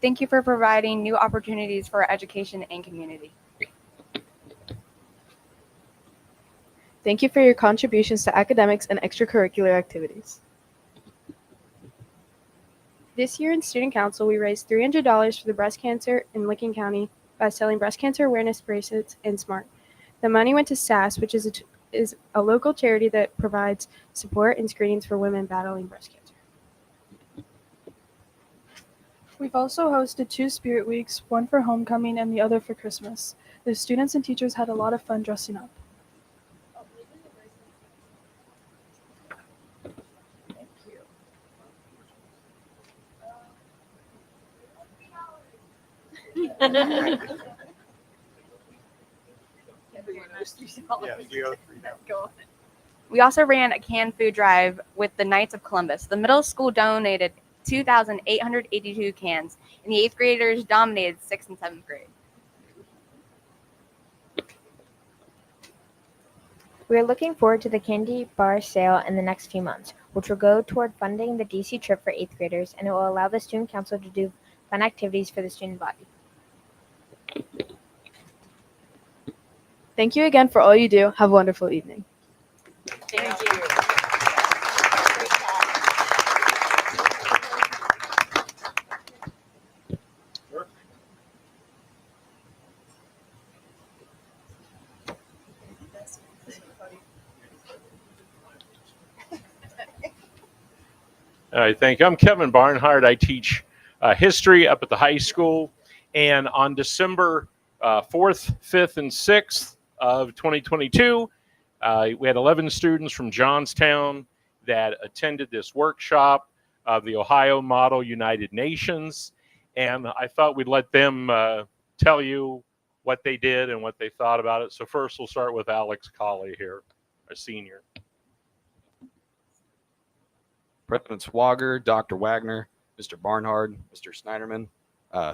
Thank you for providing new opportunities for our education and community. Thank you for your contributions to academics and extracurricular activities. This year in Student Council, we raised $300 for the breast cancer in Licking County by selling breast cancer awareness bracelets and Smart. The money went to SAS, which is a local charity that provides support and screenings for women battling breast cancer. We've also hosted 2 Spirit Weeks, one for homecoming and the other for Christmas. The students and teachers had a lot of fun dressing up. We also ran a canned food drive with the Knights of Columbus. The middle school donated 2,882 cans, and the 8th graders dominated 6th and 7th grade. We are looking forward to the candy bar sale in the next few months, which will go toward funding the DC trip for 8th graders, and it will allow the student council to do fun activities for the student body. Thank you again for all you do. Have a wonderful evening. Thank you. All right, thank you. I'm Kevin Barnhart. I teach history up at the high school. And on December 4th, 5th, and 6th of 2022, we had 11 students from Johnstown that attended this workshop of the Ohio Model United Nations. And I thought we'd let them tell you what they did and what they thought about it. So first, we'll start with Alex Colley here, our senior. President Swager, Dr. Wagner, Mr. Barnhart, Mr. Snyderman,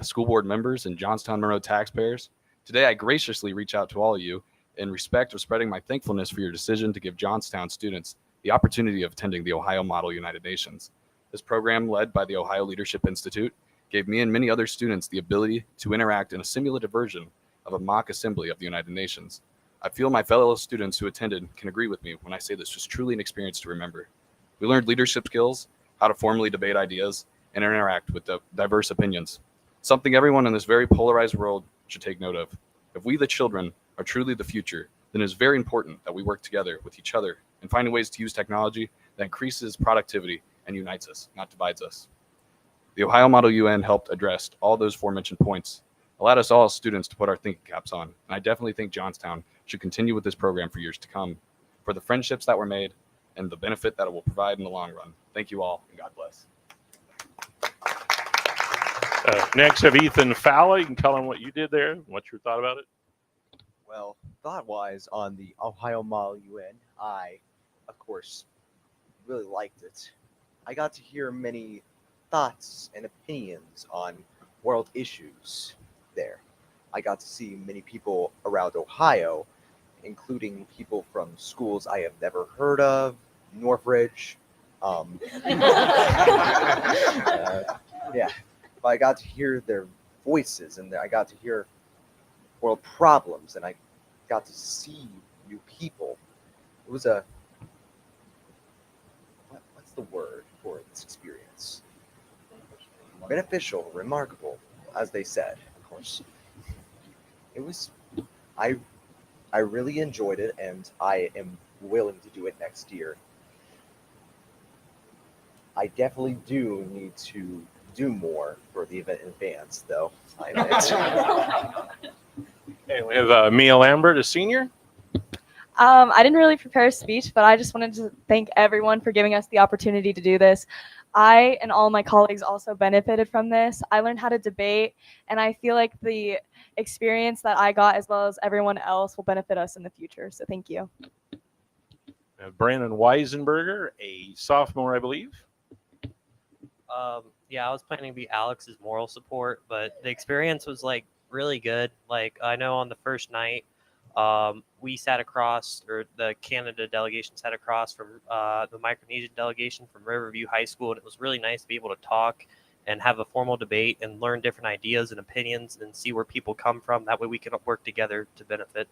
school board members, and Johnstown-Monroe taxpayers. Today, I graciously reach out to all of you in respect of spreading my thankfulness for your decision to give Johnstown students the opportunity of attending the Ohio Model United Nations. This program, led by the Ohio Leadership Institute, gave me and many other students the ability to interact in a simulated version of a mock assembly of the United Nations. I feel my fellow students who attended can agree with me when I say this was truly an experience to remember. We learned leadership skills, how to formally debate ideas, and interact with diverse opinions, something everyone in this very polarized world should take note of. If we, the children, are truly the future, then it is very important that we work together with each other and find ways to use technology that increases productivity and unites us, not divides us. The Ohio Model UN helped address all those aforementioned points, allowed us all as students to put our thinking caps on, and I definitely think Johnstown should continue with this program for years to come, for the friendships that were made, and the benefit that it will provide in the long run. Thank you all, and God bless. Next, have Ethan Fowler. You can tell him what you did there, what you thought about it. Well, thought-wise on the Ohio Model UN, I, of course, really liked it. I got to hear many thoughts and opinions on world issues there. I got to see many people around Ohio, including people from schools I have never heard of, Northridge. Yeah, but I got to hear their voices, and I got to hear world problems, and I got to see new people. It was a what's the word for this experience? Beneficial, remarkable, as they said, of course. It was, I really enjoyed it, and I am willing to do it next year. I definitely do need to do more for the event in advance, though. I admit. And we have Mia Lambert, a senior. I didn't really prepare a speech, but I just wanted to thank everyone for giving us the opportunity to do this. I and all my colleagues also benefited from this. I learned how to debate, and I feel like the experience that I got, as well as everyone else, will benefit us in the future. So thank you. Brandon Weisenberger, a sophomore, I believe. Yeah, I was planning to be Alex's moral support, but the experience was like really good. Like I know on the first night, we sat across, or the Canada delegation sat across from the Micronesian delegation from Riverview High School, and it was really nice to be able to talk and have a formal debate and learn different ideas and opinions and see where people come from. That way we can work together to benefit.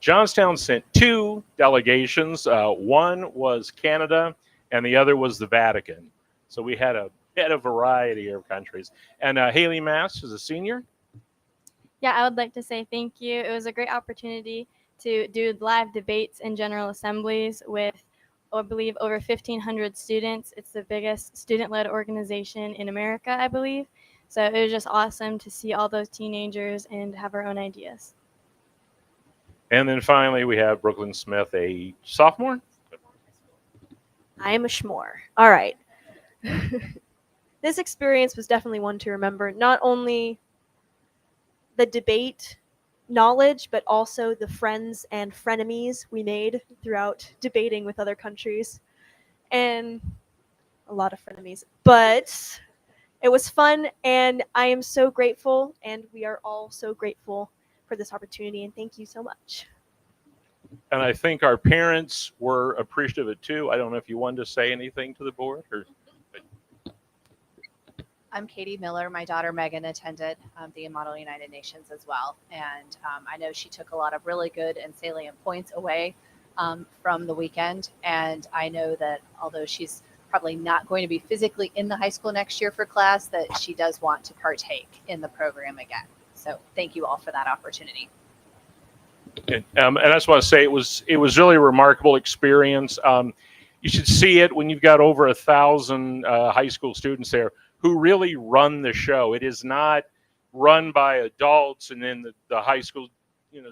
Johnstown sent two delegations. One was Canada, and the other was the Vatican. So we had a variety of countries. And Haley Mass is a senior. Yeah, I would like to say thank you. It was a great opportunity to do live debates in General Assemblies with, I believe, over 1,500 students. It's the biggest student-led organization in America, I believe. So it was just awesome to see all those teenagers and have our own ideas. And then finally, we have Brooklyn Smith, a sophomore. I am a schmore. All right. This experience was definitely one to remember. Not only the debate knowledge, but also the friends and frenemies we made throughout debating with other countries. And a lot of frenemies. But it was fun, and I am so grateful, and we are all so grateful for this opportunity, and thank you so much. And I think our parents were appreciative of it too. I don't know if you wanted to say anything to the board or. I'm Katie Miller. My daughter Megan attended the Model United Nations as well. And I know she took a lot of really good and salient points away from the weekend. And I know that although she's probably not going to be physically in the high school next year for class, that she does want to partake in the program again. So thank you all for that opportunity. And I just want to say it was really a remarkable experience. You should see it when you've got over 1,000 high school students there who really run the show. It is not run by adults and then the high school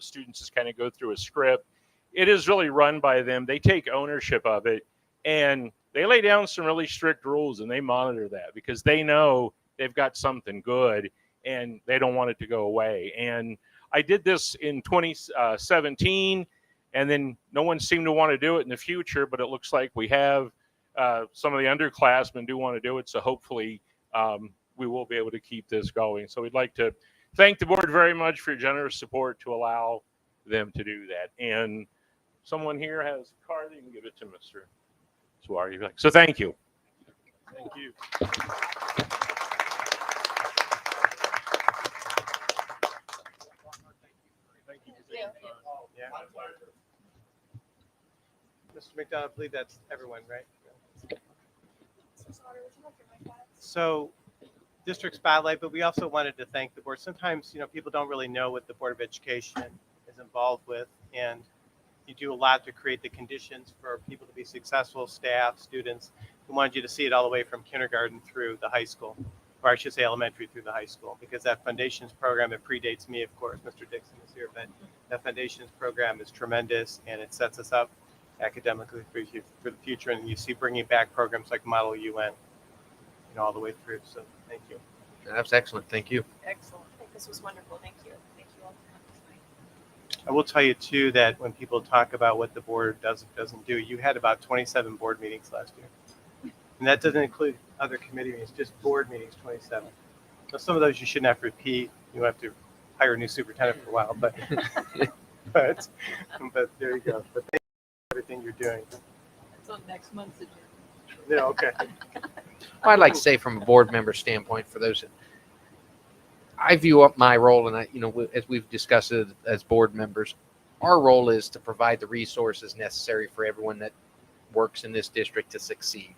students just kind of go through a script. It is really run by them. They take ownership of it and they lay down some really strict rules and they monitor that because they know they've got something good and they don't want it to go away. And I did this in 2017 and then no one seemed to want to do it in the future, but it looks like we have some of the underclassmen do want to do it. So hopefully we will be able to keep this going. So we'd like to thank the board very much for your generous support to allow them to do that. And someone here has a card. You can give it to Mr. Suarez. So thank you. Thank you. Yeah. Mr. McDonald, I believe that's everyone, right? So, district spotlight, but we also wanted to thank the board. Sometimes, people don't really know what the Board of Education is involved with, and you do a lot to create the conditions for people to be successful, staff, students. We wanted you to see it all the way from kindergarten through the high school, or I should say elementary through the high school, because that Foundations program, it predates me, of course, Mr. Dixon is here, but that Foundations program is tremendous, and it sets us up academically for the future, and you see bringing back programs like Model UN, all the way through, so thank you. That's excellent, thank you. Excellent. I think this was wonderful. Thank you. Thank you all for coming tonight. I will tell you too that when people talk about what the board does and doesn't do, you had about 27 board meetings last year. And that doesn't include other committee meetings, just board meetings, 27. So some of those you shouldn't have to repeat. You have to hire a new superintendent for a while, but but there you go. But thank you for everything you're doing. It's on next month's agenda. Yeah, okay. I'd like to say from a board member standpoint, for those that I view up my role, and as we've discussed it as board members, our role is to provide the resources necessary for everyone that works in this district to succeed.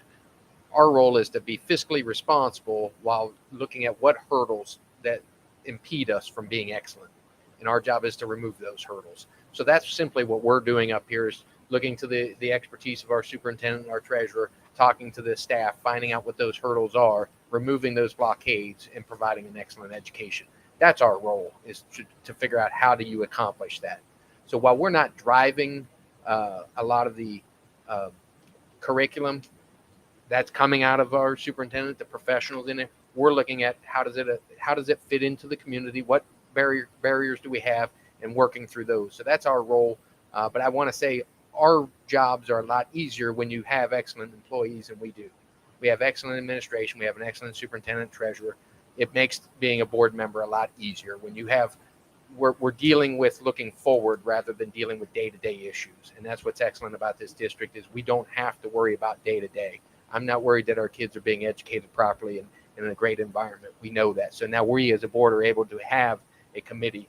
Our role is to be fiscally responsible while looking at what hurdles that impede us from being excellent. And our job is to remove those hurdles. So that's simply what we're doing up here, is looking to the expertise of our superintendent and our treasurer, talking to the staff, finding out what those hurdles are, removing those blockades, and providing an excellent education. That's our role, is to figure out how do you accomplish that. So while we're not driving a lot of the curriculum that's coming out of our superintendent, the professionals in it, we're looking at how does it fit into the community, what barriers do we have, and working through those. So that's our role. But I want to say our jobs are a lot easier when you have excellent employees, and we do. We have excellent administration. We have an excellent superintendent, treasurer. It makes being a board member a lot easier when you have. We're dealing with looking forward rather than dealing with day-to-day issues, and that's what's excellent about this district, is we don't have to worry about day-to-day. I'm not worried that our kids are being educated properly and in a great environment. We know that. So now we as a board are able to have a committee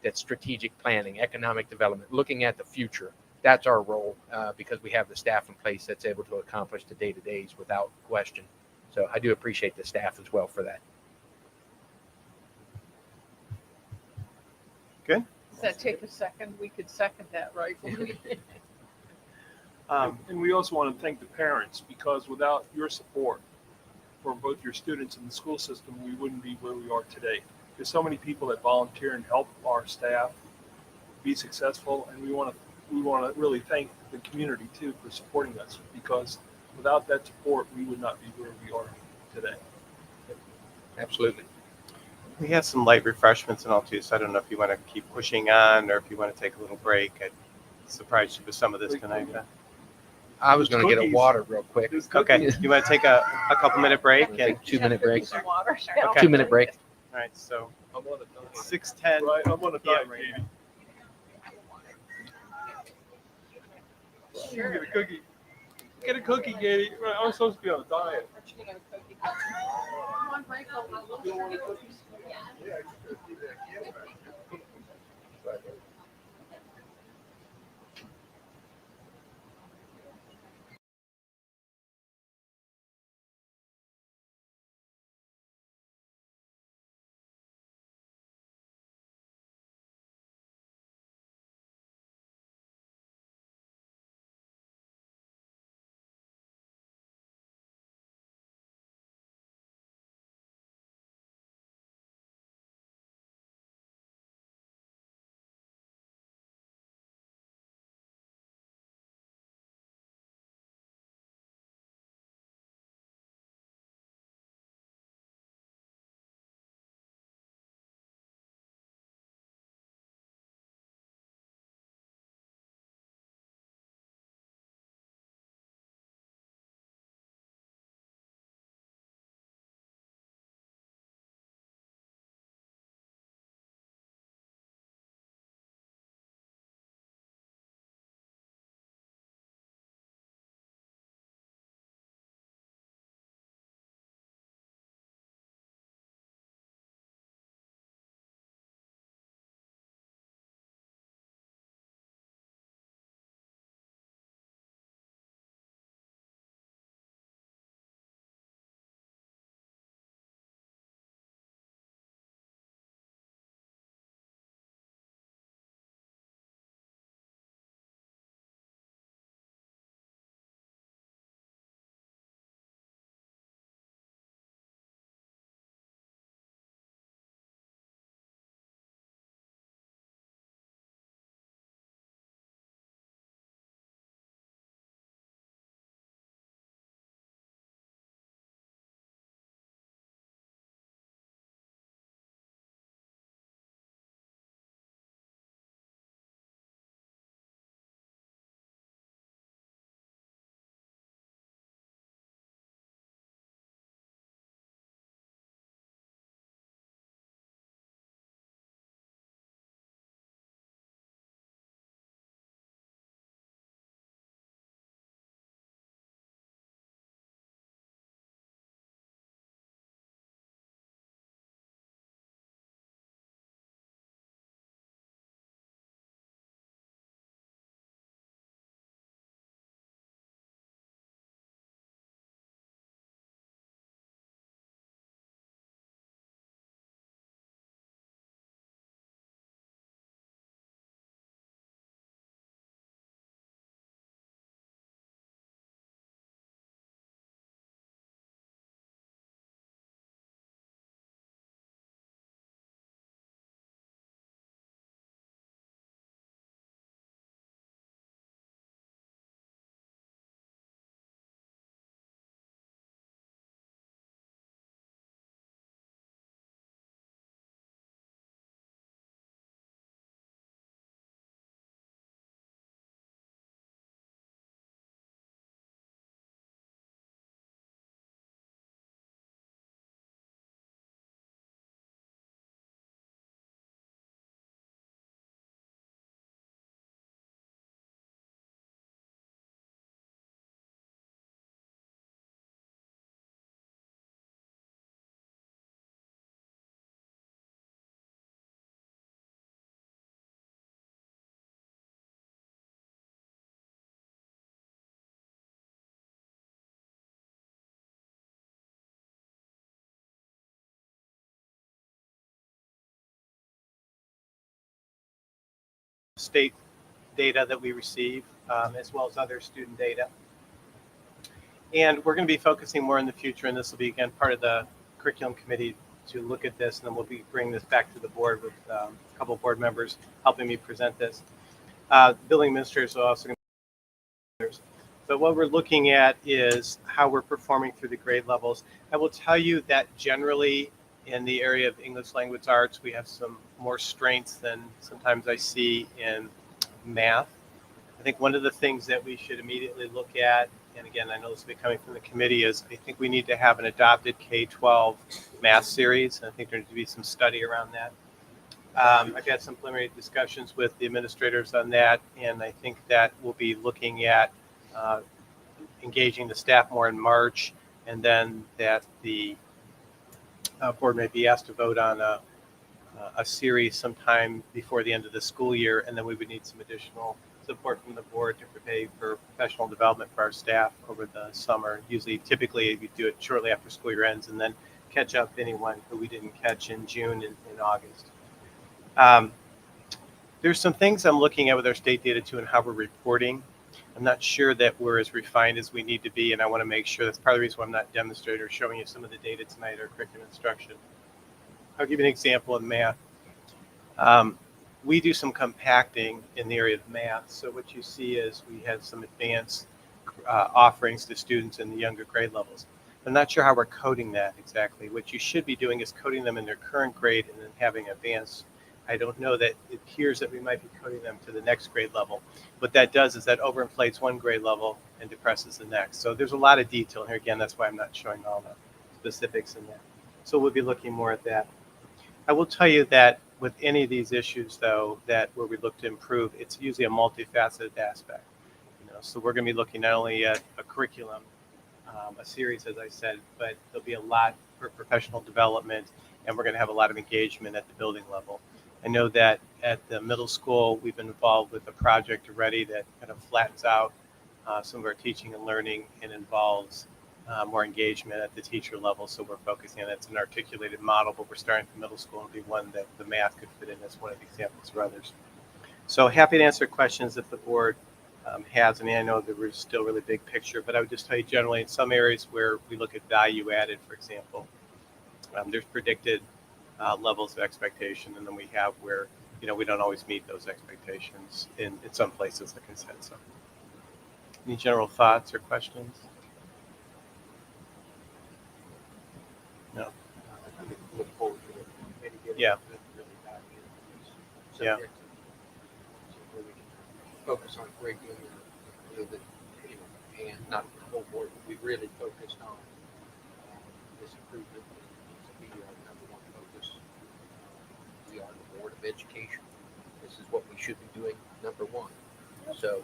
that's strategic planning, economic development, looking at the future. That's our role, because we have the staff in place that's able to accomplish the day-to-days without question. So I do appreciate the staff as well for that. Good. Does that take a second? We could second that, right? And we also want to thank the parents, because without your support for both your students and the school system, we wouldn't be where we are today. There's so many people that volunteer and help our staff be successful, and we want to really thank the community too for supporting us, because without that support, we would not be where we are today. Absolutely. We have some light refreshments and all too, so I don't know if you want to keep pushing on or if you want to take a little break. I surprised you with some of this tonight. I was going to get a water real quick. Okay, you want to take a couple minute break? And Take 2-minute break. Okay. 2-minute break. All right, so I'm on a diet. 6:10 Right, I'm on a p.m. diet, right Katie. now. Get a cookie. Get a cookie, Katie. Right, I'm supposed to be on a diet. State data that we receive, as well as other student data. And we're going to be focusing more in the future, and this will be, again, part of the curriculum committee to look at this, and then we'll be bringing this back to the board with a couple of board members helping me present this. Building administrators are also going to be. But what we're looking at is how we're performing through the grade levels. I will tell you that generally in the area of English language arts, we have some more strengths than sometimes I see in math. I think one of the things that we should immediately look at, and again, I know this will be coming from the committee, is I think we need to have an adopted K-12 math series. I think there needs to be some study around that. I've had some preliminary discussions with the administrators on that, and I think that we'll be looking at engaging the staff more in March, and then that the board may be asked to vote on a series sometime before the end of the school year, and then we would need some additional support from the board to pay for professional development for our staff over the summer. Typically, we do it shortly after school year ends, and then catch up anyone who we didn't catch in June and in August. There's some things I'm looking at with our state data too and how we're reporting. I'm not sure that we're as refined as we need to be, and I want to make sure that's part of the reason why I'm not demonstrating or showing you some of the data tonight or curriculum instruction. I'll give you an example in math. We do some compacting in the area of math. So what you see is we have some advanced offerings to students in the younger grade levels. I'm not sure how we're coding that exactly. What you should be doing is coding them in their current grade and then having advanced. I don't know that it appears that we might be coding them to the next grade level. What that does is that overinflates one grade level and depresses the next. So there's a lot of detail here. Again, that's why I'm not showing all the specifics in that. So we'll be looking more at that. I will tell you that with any of these issues, though, that where we look to improve, it's usually a multifaceted aspect. So we're going to be looking not only at a curriculum, a series, as I said, but there'll be a lot for professional development, and we're going to have a lot of engagement at the building level. I know that at the middle school, we've been involved with a project already that kind of flattens out some of our teaching and learning and involves more engagement at the teacher level. So we're focusing on it's an articulated model, but we're starting from middle school and be one that the math could fit in as one of the examples for others. So happy to answer questions if the board has any. I know there was still really big picture, but I would just tell you generally in some areas where we look at value added, for example, there's predicted levels of expectation, and then we have where we don't always meet those expectations in some places, the consensus. Any general thoughts or questions? No. Look forward to it. Maybe get Yeah. really dive into Yeah. subject where we can focus on curriculum and not the whole board, but we really focused on this improvement that needs to be our number one focus. We are the Board of Education. This is what we should be doing number one. So,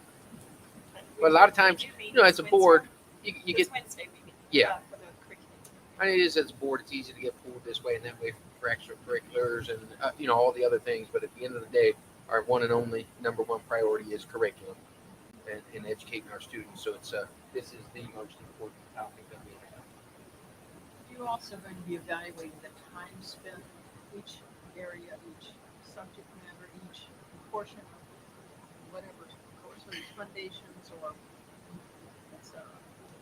but a lot of times, as a board, you get, yeah. I mean, it is as a board, it's easy to get pulled this way and that way for extracurriculars and all the other things. But at the end of the day, our one and only number one priority is curriculum and educating our students. So it's this is the most important topic that we have. You're also going to be evaluating the time spent each area, each subject matter, each portion of whatever course, whether it's foundations or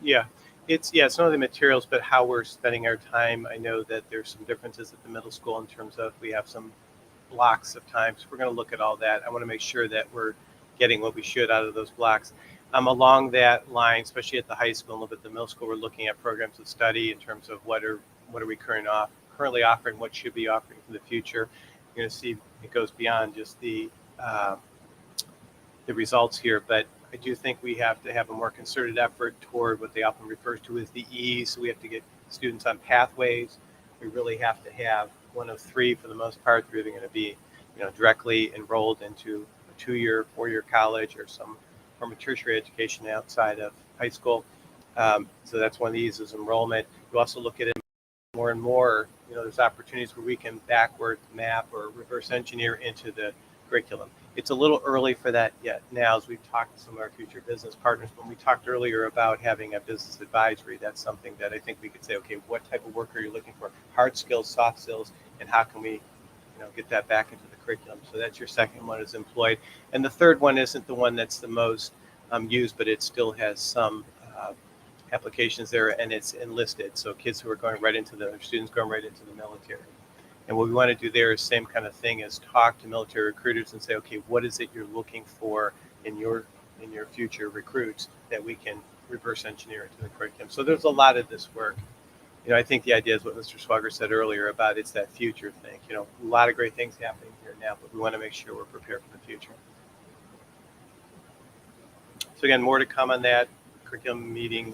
Yeah. It's some of the materials, but how we're spending our time. I know that there's some differences at the middle school in terms of we have some blocks of time. So we're going to look at all that. I want to make sure that we're getting what we should out of those blocks. Along that line, especially at the high school and a little bit at the middle school, we're looking at programs of study in terms of what are we currently offering, what should be offering for the future. You're going to see it goes beyond just the results here, but I do think we have to have a more concerted effort toward what they often refer to as the E's. So we have to get students on pathways. We really have to have one of three for the most part. They're either going to be, directly enrolled into a 2-year, 4-year college or some form of tertiary education outside of high school. So that's one of these is enrollment. You also look at it more and more. There's opportunities where we can backward map or reverse engineer into the curriculum. It's a little early for that yet now as we've talked to some of our future business partners. When we talked earlier about having a business advisory, that's something that I think we could say, okay, what type of work are you looking for? Hard skills, soft skills, and how can we get that back into the curriculum? So that's your second one is employed. And the third one isn't the one that's the most used, but it still has some applications there, and it's enlisted. So kids who are going right into students going right into the military. And what we want to do there is same kind of thing as talk to military recruiters and say, okay, what is it you're looking for in your future recruits that we can reverse engineer into the curriculum. So there's a lot of this work. I think the idea is what Mr. Swagger said earlier about it's that future thing. A lot of great things happening here now, but we want to make sure we're prepared for the future. So again, more to come on that. Curriculum meeting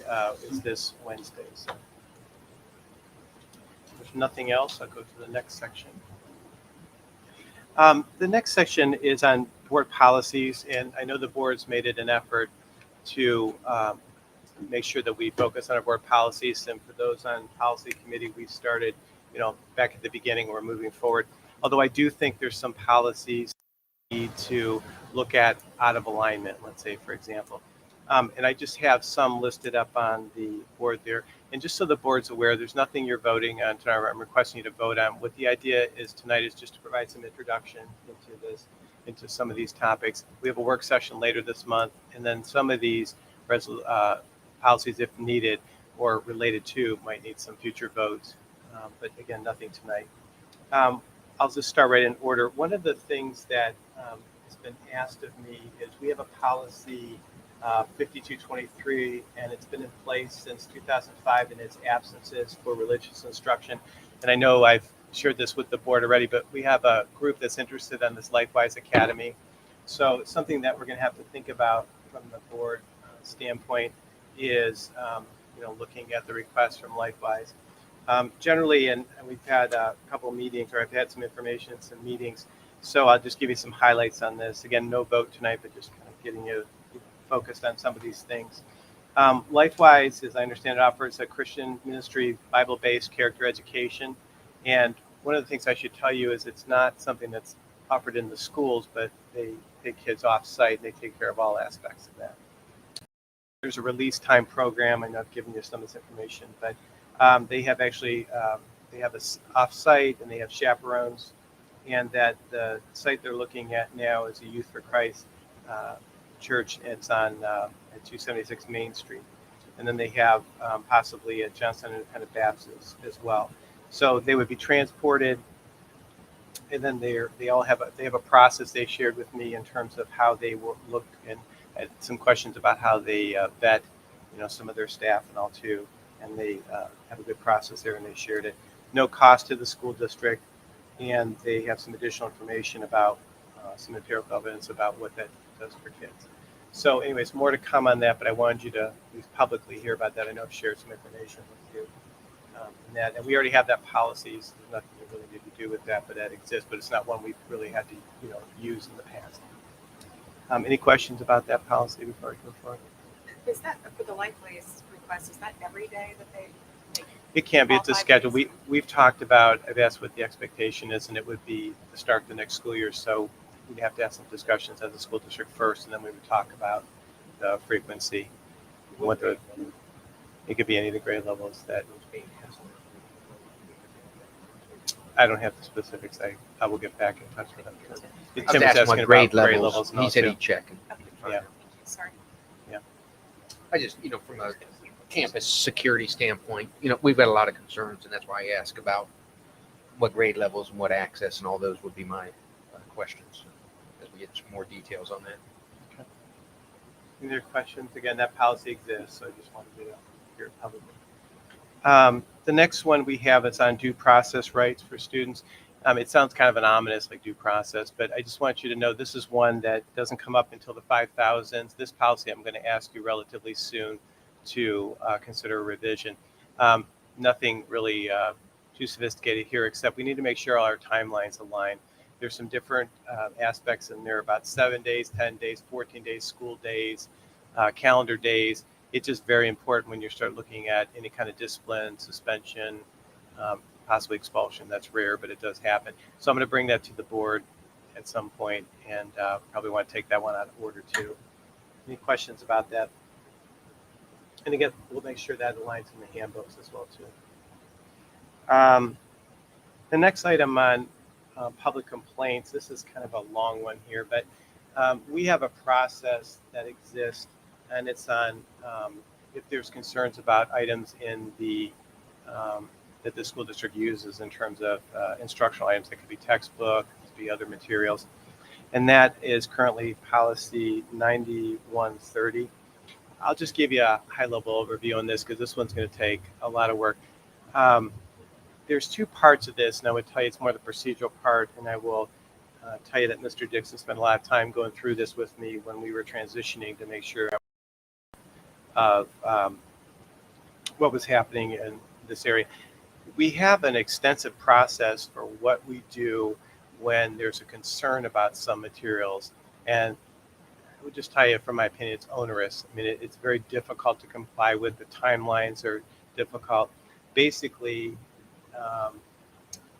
is this Wednesday. So if there's nothing else, I'll go to the next section. The next section is on board policies, and I know the board's made it an effort to make sure that we focus on our board policies. And for those on policy committee, we started, back at the beginning. We're moving forward. Although I do think there's some policies we need to look at out of alignment. Let's say, for example, and I just have some listed up on the board there. And just so the board's aware, there's nothing you're voting on tonight. I'm requesting you to vote on. What the idea is tonight is just to provide some introduction into some of these topics. We have a work session later this month, and then some of these policies, if needed or related to, might need some future votes. But again, nothing tonight. I'll just start right in order. One of the things that has been asked of me is we have a policy 5223, and it's been in place since 2005 in its absences for religious instruction. And I know I've shared this with the board already, but we have a group that's interested in this LifeWise Academy. So it's something that we're going to have to think about from the board standpoint is, looking at the request from LifeWise. Generally, and we've had a couple of meetings, or I've had some information, some meetings. So I'll just give you some highlights on this. Again, no vote tonight, but just kind of getting you focused on some of these things. LifeWise, as I understand it, offers a Christian ministry, Bible-based character education. And one of the things I should tell you is it's not something that's offered in the schools, but they take kids off-site. They take care of all aspects of that. There's a release time program. I know I've given you some of this information, but they have actually, they have a off-site and they have chaperones. And that the site they're looking at now is a Youth for Christ church. It's on at 276 Main Street. And then they have possibly a Johnstown Independent Baptist as well. So they would be transported, and then they have a process they shared with me in terms of how they will look, and had some questions about how they vet, some of their staff and all too. And they have a good process there, and they shared it. No cost to the school district, and they have some additional information about some empirical evidence about what that does for kids. So anyways, more to come on that, but I wanted you to at least publicly hear about that. I know I've shared some information with you in that, and we already have that policy, so there's nothing you really need to do with that, but that exists, but it's not one we've really had to use in the past. Any questions about that policy before I go forward? Is that for the LifeWise request? Is that every day that they? It can be. It's a schedule. We've talked about. I've asked what the expectation is, and it would be to start the next school year. So we'd have to have some discussions as a school district first, and then we would talk about the frequency. It could be any of the grade levels that. I don't have the specifics. I will get back in touch with them. Tim was asking what grade levels. He said he'd check. Yeah. Sorry. Yeah. I just, from a campus security standpoint, we've got a lot of concerns, and that's why I ask about what grade levels and what access and all those would be my questions as we get some more details on that. Okay. Any other questions? Again, that policy exists, so I just wanted to hear it publicly. The next one we have is on due process rights for students. It sounds kind of an ominous, like due process, but I just want you to know this is one that doesn't come up until the 5000s. This policy I'm going to ask you relatively soon to consider a revision. Nothing really too sophisticated here, except we need to make sure all our timelines align. There's some different aspects in there about 7 days, 10 days, 14 days, school days, calendar days. It's just very important when you start looking at any kind of discipline, suspension, possibly expulsion. That's rare, but it does happen. So I'm going to bring that to the board at some point, and probably want to take that one out of order too. Any questions about that? And again, we'll make sure that aligns in the handbooks as well too. The next item on public complaints, this is kind of a long one here, but we have a process that exists, and it's on if there's concerns about items in the that the school district uses in terms of instructional items. That could be textbook, could be other materials, and that is currently policy 9130. I'll just give you a high-level overview on this because this one's going to take a lot of work. There's two parts of this, and I would tell you it's more the procedural part, and I will tell you that Mr. Dixon spent a lot of time going through this with me when we were transitioning to make sure of what was happening in this area. We have an extensive process for what we do when there's a concern about some materials. And I would just tell you, from my opinion, it's onerous. I mean, it's very difficult to comply with. The timelines are difficult. Basically,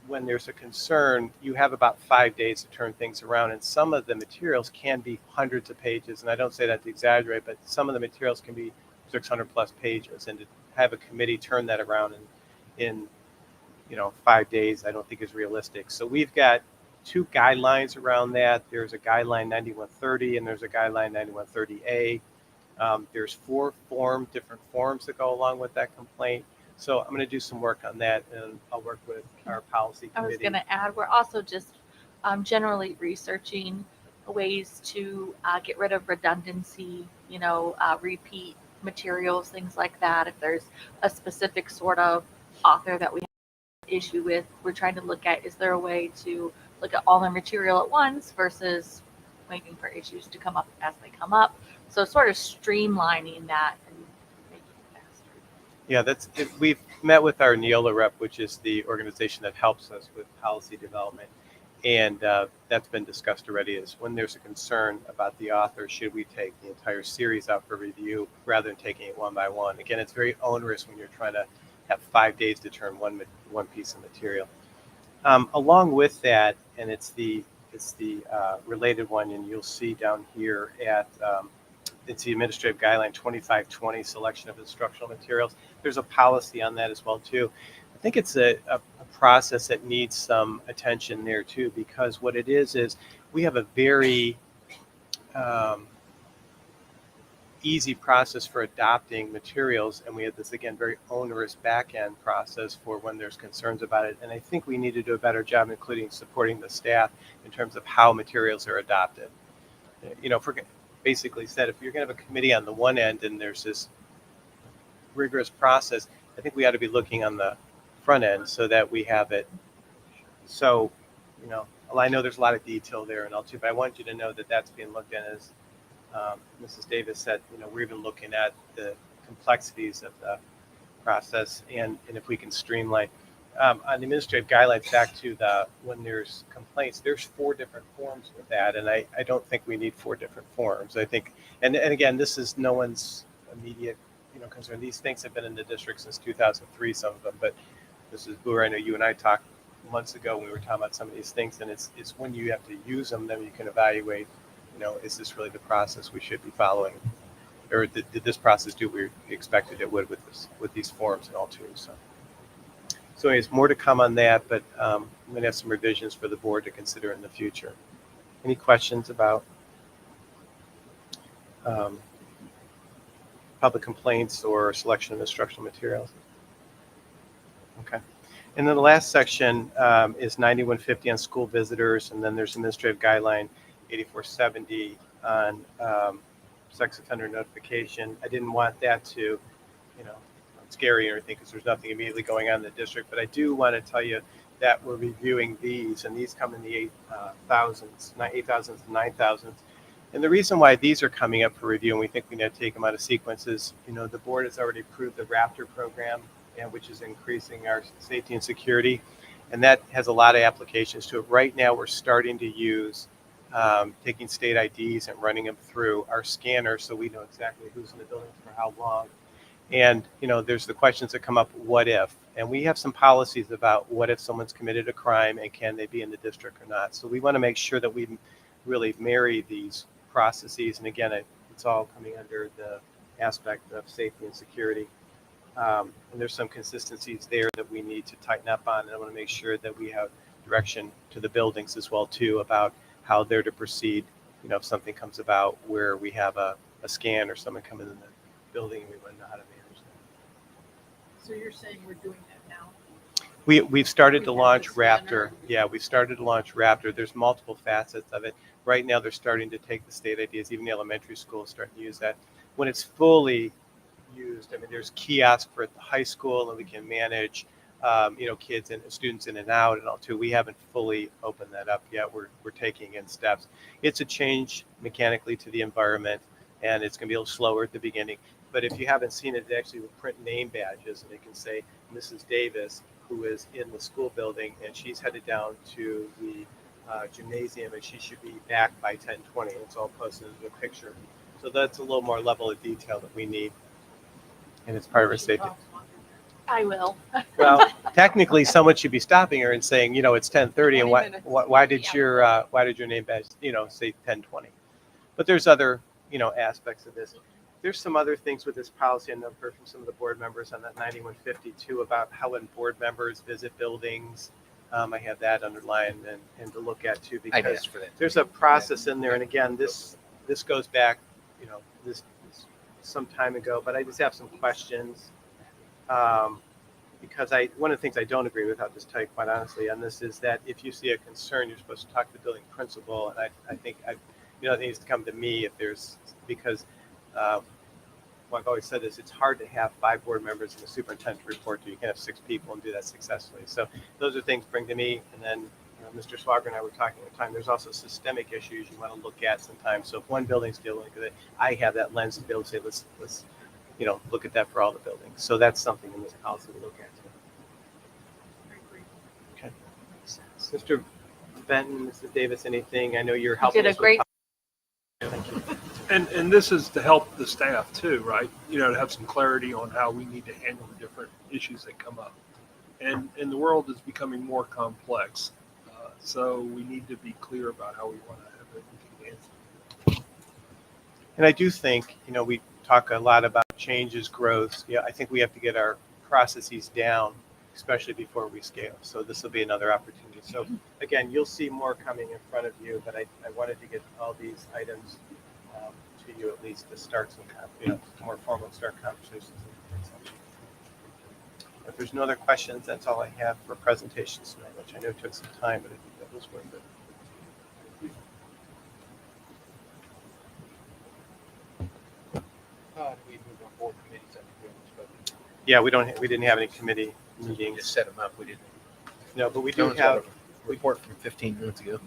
when there's a concern, you have about 5 days to turn things around. And some of the materials can be hundreds of pages. And I don't say that to exaggerate, but some of the materials can be 600 plus pages. And to have a committee turn that around in 5 days, I don't think is realistic. So we've got two guidelines around that. There's a guideline 9130 and there's a guideline 9130A. There's different forms that go along with that complaint. So I'm going to do some work on that, and I'll work with our policy I was committee. going to add, we're also just generally researching ways to get rid of redundancy, repeat materials, things like that. If there's a specific sort of author that we have an issue with, we're trying to look at, is there a way to look at all the material at once versus waiting for issues to come up as they come up. So sort of streamlining that and making it faster. Yeah, we've met with our Neola rep, which is the organization that helps us with policy development. And that's been discussed already, is when there's a concern about the author, should we take the entire series out for review rather than taking it one by one? Again, it's very onerous when you're trying to have 5 days to turn one piece of material. Along with that, and it's the related one, and you'll see down here it's the administrative guideline 2520, selection of instructional materials. There's a policy on that as well too. I think it's a process that needs some attention there too, because what it is we have a very easy process for adopting materials, and we have this, again, very onerous back-end process for when there's concerns about it. And I think we need to do a better job, including supporting the staff in terms of how materials are adopted. If we're basically said, if you're going to have a committee on the one end and there's this rigorous process, I think we ought to be looking on the front end so that we have it. So, well, I know there's a lot of detail there and all too, but I want you to know that that's being looked at as Mrs. Davis said, we're even looking at the complexities of the process and if we can streamline. On the administrative guidelines, back to when there's complaints, there's 4 different forms with that, and I don't think we need 4 different forms. I think, and again, this is no one's immediate concern. These things have been in the district since 2003, some of them, but this is Booher. I know you and I talked months ago when we were talking about some of these things, and it's when you have to use them, then you can evaluate, is this really the process we should be following? Or did this process do what we expected it would with these forms and all too? So anyways, more to come on that, but I'm going to have some revisions for the board to consider in the future. Any questions about public complaints or selection of instructional materials? Okay. And then the last section is 9150 on school visitors, and then there's administrative guideline 8470 on sex offender notification. I didn't want that to, scary or anything, because there's nothing immediately going on in the district, but I do want to tell you that we're reviewing these, and these come in the 8,000s to 9,000s. And the reason why these are coming up for review, and we think we need to take them out of sequence, is, the board has already approved the Raptor program, and which is increasing our safety and security, and that has a lot of applications to it. Right now, we're starting to use taking state IDs and running them through our scanner, so we know exactly who's in the building for how long. And, there's the questions that come up, what if? And we have some policies about what if someone's committed a crime and can they be in the district or not. So we want to make sure that we really marry these processes. And again, it's all coming under the aspect of safety and security. And there's some consistencies there that we need to tighten up on. And I want to make sure that we have direction to the buildings as well, too, about how they're to proceed. If something comes about where we have a scan or someone coming in the building, we want to know how to manage that. So you're saying we're doing that now? We've started to launch Raptor. Yeah, we've started to launch Raptor. There's multiple facets of it. Right now, they're starting to take the state ideas. Even the elementary school is starting to use that. When it's fully used, there's kiosks for at the high school, and we can manage, kids and students in and out and all too. We haven't fully opened that up yet. We're taking in steps. It's a change mechanically to the environment, and it's going to be a little slower at the beginning. But if you haven't seen it, they actually will print name badges, and they can say Mrs. Davis, who is in the school building, and she's headed down to the gymnasium, and she should be back by 10:20. It's all posted as a picture. So that's a little more level of detail that we need, and it's part of our safety. I will. Well, technically, someone should be stopping her and saying, it's 10:30, and why did your name badge, say 10:20? But there's other, aspects of this. There's some other things with this policy, and I've heard from some of the board members on that 9152 about how when board members visit buildings. I have that underlined and to look at too, I'd because ask for that. there's a process in there, and again, this goes back, this some time ago, but I just have some questions. Because one of the things I don't agree with, I'll just tell you quite honestly on this, is that if you see a concern, you're supposed to talk to the building principal, and I think it needs to come to me if there's, because I've always said this, it's hard to have 5 board members and the superintendent report to. You can have 6 people and do that successfully. So those are things bring to me, and then Mr. Swagger and I were talking at the time, there's also systemic issues you want to look at sometimes. So if one building's dealing with it, I have that lens to be able to say, let's look at that for all the buildings. So that's something in this policy to look at too. Okay. Mr. Benton, Mrs. Davis, anything? I know you're helping. Did a great. Thank you. And this is to help the staff too, right? To have some clarity on how we need to handle the different issues that come up. And the world is becoming more complex. So we need to be clear about how we want to have everything answered. And I do think, we talk a lot about changes, growth. Yeah, I think we have to get our processes down, especially before we scale. So this will be another opportunity. So again, you'll see more coming in front of you, but I wanted to get all these items to you at least to start some, more formal start conversations. If there's no other questions, that's all I have for presentations tonight, which I know took some time, but I think that was worth it. We move on board committees. I think we almost spoke. Yeah, we didn't have any committee meetings. Just set them up. We didn't. No, but we do Jones got have a report from 15 minutes ago.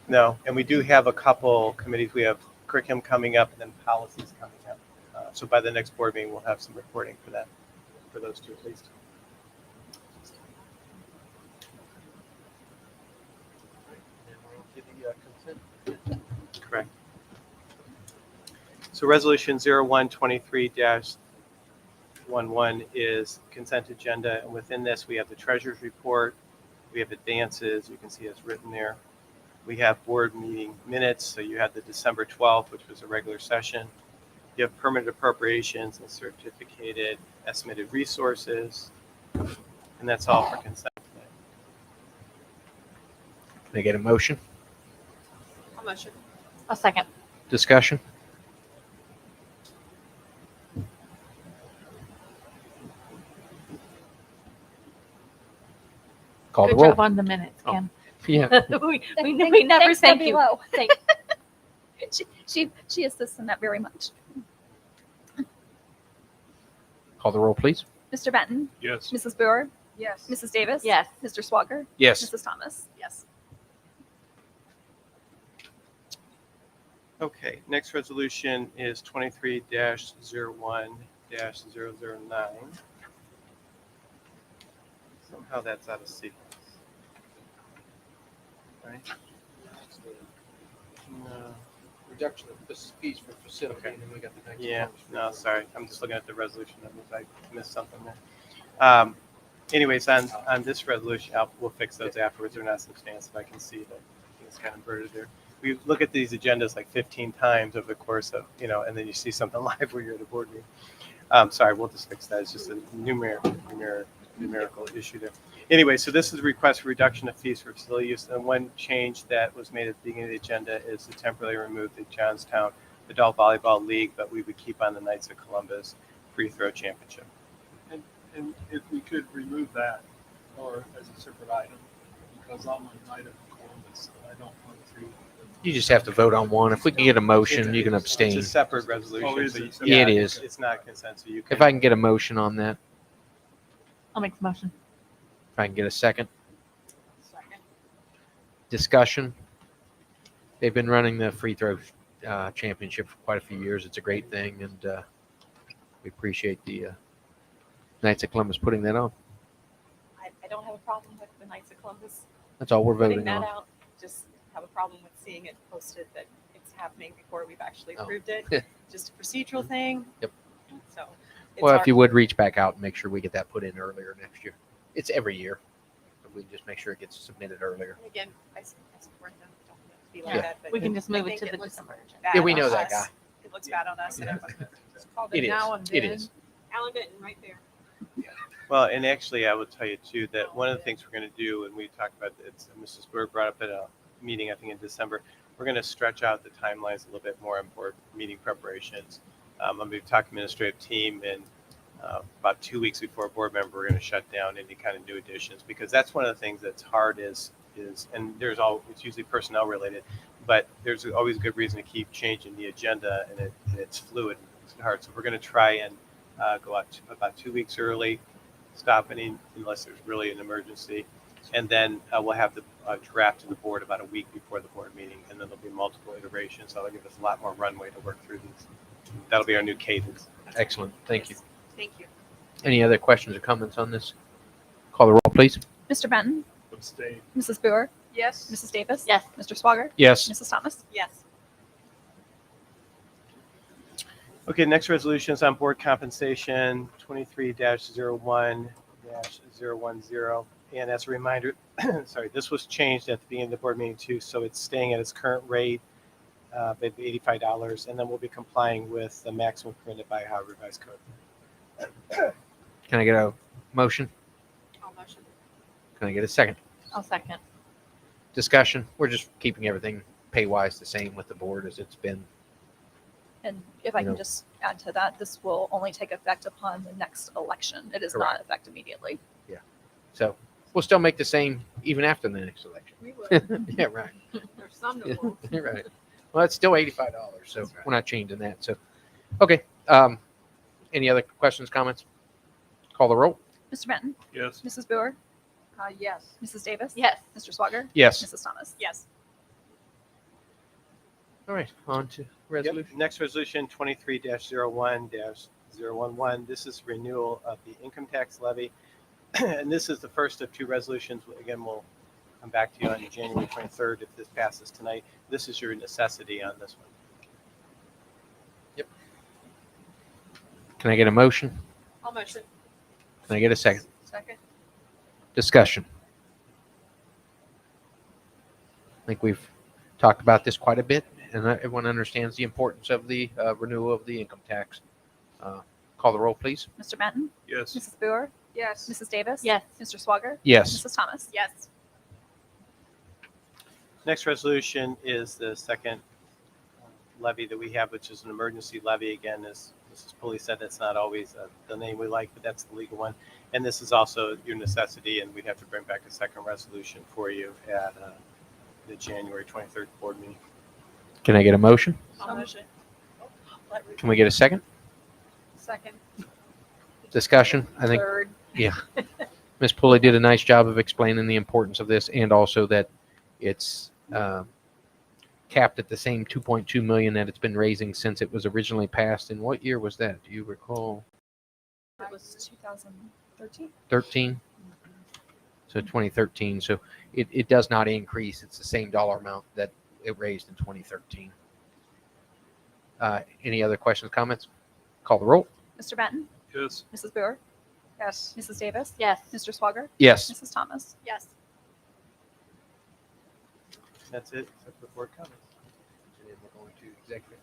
No, and we do have a couple committees. We have curriculum coming up and then policies coming up. So by the next board meeting, we'll have some reporting for that, for those two at least. Correct. So resolution 0123-11 is consent agenda, and within this we have the treasurer's report, we have advances, you can see it's written there. We have board meeting minutes, so you have the December 12th, which was a regular session. You have permanent appropriations and certificated estimated resources, and that's all for consent. Can I get a motion? I'll motion. A second. Discussion? Call Good the roll. job on the minutes, Oh. Kim. Yeah. we never thank you. She assists in that very much. Call the roll, please. Mr. Benton. Yes. Mrs. Boer. Yes. Mrs. Davis. Yes. Mr. Swagger. Yes. Mrs. Thomas. Yes. Okay, next resolution is 23-01-009. Somehow that's out of sequence. Right? No. Reduction of fees for facility, and then we got the next. Yeah, no, sorry. I'm just looking at the resolution numbers. I missed something there. Anyways, on this resolution, we'll fix those afterwards. They're not substantive. I can see that it's kind of inverted there. We look at these agendas like 15 times over the course of, and then you see something live where you're at a board meeting. Sorry, we'll just fix that. It's just a numerical issue there. Anyway, so this is a request for reduction of fees for facility use. And one change that was made at the beginning of the agenda is to temporarily remove the Johnstown Adult Volleyball League, but we would keep on the Knights of Columbus Free Throw Championship. And if we could remove that or as a separate item, because I'm a Knight of Columbus, I don't want to. You just have to vote on one. If we can get a motion, you can It's abstain. a separate resolution. Oh, is so it? Yeah, it is. It's not consent, so you can. If I can get a motion on that, I'll make the motion. if I can get a second. Second. Discussion. They've been running the free throw championship for quite a few years. It's a great thing, and We appreciate the Knights of Columbus putting that on. I don't have a problem with the Knights of Columbus That's all we're putting voting that on. out. Just have a problem with seeing it posted that it's happening before we've actually Oh. approved it. Just a procedural thing. Yep. So. it's Well, our- if you would reach back out and make sure we get that put in earlier next year. It's every year. If we just make sure it gets submitted earlier. And again, I support them. Don't want it to be Yeah. like that, but We can just move I it think to the looks December agenda. bad Yeah, we on know that us. guy. It looks bad on us. And everybody. It's called It it is. now and It then. is. Alan Benton, right there. Well, and actually, I will tell you too that one of the things we're going to do, and we talked about it, Mrs. Brewer brought up at a meeting, I think in December, we're going to stretch out the timelines a little bit more on board meeting preparations. I'm going to talk to the administrative team, and about 2 weeks before a board member, we're going to shut down any kind of new additions, because that's one of the things that's hard is and it's usually personnel related, but there's always a good reason to keep changing the agenda, and it's fluid. It's hard. So we're going to try and go out about 2 weeks early, stop any unless there's really an emergency, and then we'll have the draft to the board about a week before the board meeting, and then there'll be multiple iterations. So that'll give us a lot more runway to work through these. That'll be our new cadence. Excellent. Thank you. Thank you. Any other questions or comments on this? Call the roll, please. Mr. Benton, Abstain. Mrs. Brewer, Yes. Mrs. Davis, Yes. Mr. Swager, Yes. Mrs. Thomas. Yes. Okay, next resolution is on board compensation 23-01-010. And as a reminder, sorry, this was changed at the beginning of the board meeting too, so it's staying at its current rate, maybe $85, and then we'll be complying with the maximum permitted by Ohio Revised Code. Can I get a motion? I'll motion. Can I get a second? I'll second. Discussion. We're just keeping everything pay-wise the same with the board as it's been. And if I You can know. just add to that, this will only take effect upon the next election. It is not Correct. effect immediately. So we'll still make the same even after the next election. We would. Yeah, right. There's some that won't. Right. Well, it's still $85, so That's right. we're not changing that. So, okay. Any other questions, comments? Call the roll. Mr. Benton, Yes. Mrs. Brewer, Yes. Mrs. Davis, Yes. Mr. Swager, Yes. Mrs. Thomas. Yes. All right. On to Yep. resolution. Next resolution, 23-01-011. This is renewal of the income tax levy. And this is the first of two resolutions. Again, we'll come back to you on January 23rd if this passes tonight. This is your necessity on this one. Can I get a motion? I'll motion. Can I get a second? Second. Discussion. I think we've talked about this quite a bit, and everyone understands the importance of the renewal of the income tax. Call the roll, please. Mr. Benton, Yes. Mrs. Brewer, Yes. Mrs. Davis, Yes. Mr. Swager, Yes. Mrs. Thomas. Yes. Next resolution is the second levy that we have, which is an emergency levy. Again, as Mrs. Pulley said, that's not always the name we like, but that's the legal one. And this is also your necessity, and we'd have to bring back a second resolution for you at the January 23rd board meeting. Can I get a motion? I'll motion. Can we get a second? Second. Discussion. I think. Third. Yeah. Ms. Pulley did a nice job of explaining the importance of this, and also that it's capped at the same 2.2 million that it's been raising since it was originally passed. In what year was that? Do you recall? It was 2013. 13. So 2013. So it does not increase. It's the same dollar amount that it raised in 2013. Any other questions, comments? Call the roll. Mr. Benton, Yes. Mrs. Brewer, Yes. Mrs. Davis, Yes. Mr. Swager, Yes. Mrs. Thomas. Yes. That's it, except for board comments. And then we're going to executive.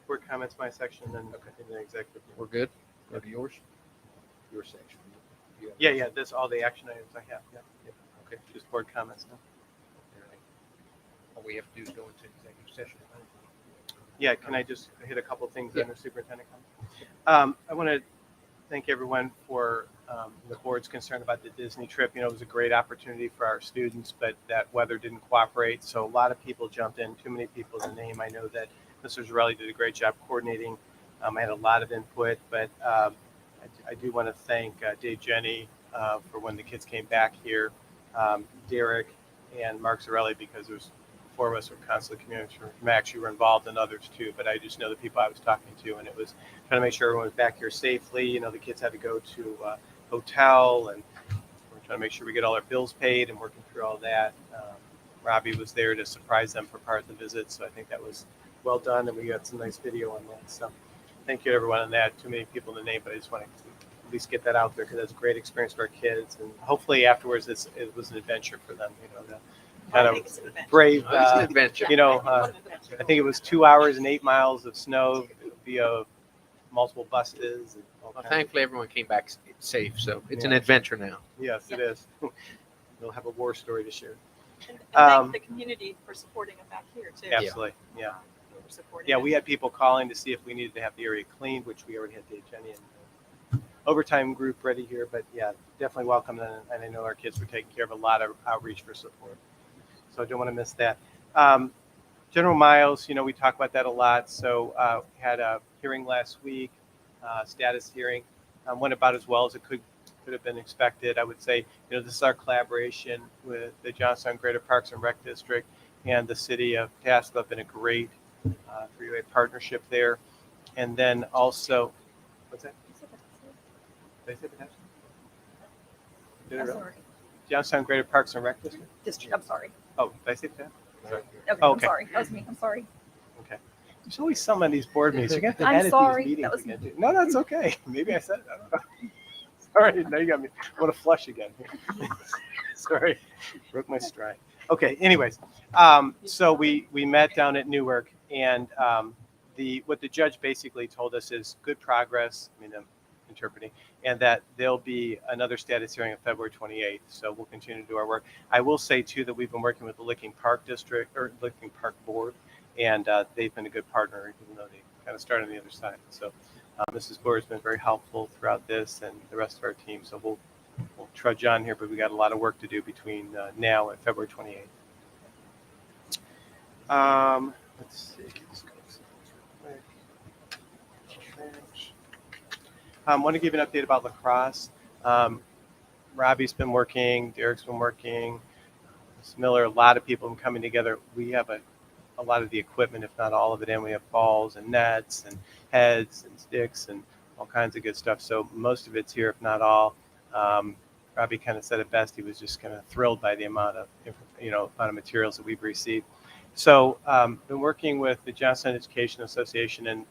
Board comments, my section, and then in the executive. We're good. Go to yours. Your section. You have- Yeah, this all the action items I have. Yeah. Okay, just board comments now. All we have to do is go into executive session. Yeah, can I just hit a couple things under superintendent comments? I want to thank everyone for the board's concern about the Disney trip. You know, it was a great opportunity for our students, but that weather didn't cooperate. So a lot of people jumped in, too many people to name. I know that Mr. Zarelli did a great job coordinating. I had a lot of input, but I do want to thank Dave Jenny for when the kids came back here, Derek and Mark Zarelli, because there was four of us were constantly communicating. Max, you were involved, and others too, but I just know the people I was talking to, and it was trying to make sure everyone was back here safely. You know, the kids had to go to a hotel, and we're trying to make sure we get all our bills paid and working through all that. Robbie was there to surprise them for part of the visit, so I think that was well done, and we got some nice video on that. So thank you to everyone on that. Too many people to name, but I just wanted to at least get that out there because that's a great experience for our kids, and hopefully afterwards it was an adventure for them. You know, the kind of brave, It's an adventure. you know, I think it was 2 hours and 8 miles of snow via multiple buses. And all Well, kinds of- thankfully, everyone came back safe, so it's an Yeah. adventure now. Yes, it is. We'll have a war story to share. And thank the community for supporting them back here too. Absolutely, yeah. For supporting Yeah, them. we had people calling to see if we needed to have the area cleaned, which we already had Dave Jenny and overtime group ready here. But yeah, definitely welcome. And I know our kids were taking care of a lot of outreach for support. So I don't want to miss that. General Miles, you know, we talk about that a lot. So we had a hearing last week, status hearing. Went about as well as it could have been expected. I would say, you know, this is our collaboration with the Johnstown Greater Parks and Rec District and the city of Tasco. Been a great three-way partnership there. And then also, what's that? Did I say Bethesda? Did I really? sorry. Johnstown Greater Parks and Rec District? District, I'm sorry. Oh, did I say that? Sorry. Okay, Oh, I'm sorry. That was me. I'm sorry. Okay. There's always some on these board meetings. You got to I'm edit sorry. these That meetings was again. No, that's okay. Maybe I said it. I don't know. Sorry, now you got me. I want to flush again. Sorry, broke my stride. Okay. Anyways, so we met down at Newark, and what the judge basically told us is good progress. I mean, I'm interpreting, and that there'll be another status hearing on February 28th. So we'll continue to do our work. I will say too that we've been working with the Licking Park District or Licking Park Board, and they've been a good partner, even though they kind of started on the other side. So Mrs. Boer has been very helpful throughout this, and the rest of our team. So we'll trudge on here, but we got a lot of work to do between now and February 28th. Let's see. Let's go real quick. I want to give you an update about lacrosse. Robbie's been working, Derek's been working, Ms. Miller, a lot of people have been coming together. We have a lot of the equipment, if not all of it, and we have balls and nets and heads and sticks and all kinds of good stuff. So most of it's here, if not all. Robbie kind of said it best. He was just kind of thrilled by the amount of materials that we've received. So been working with the Johnstown Education Association, and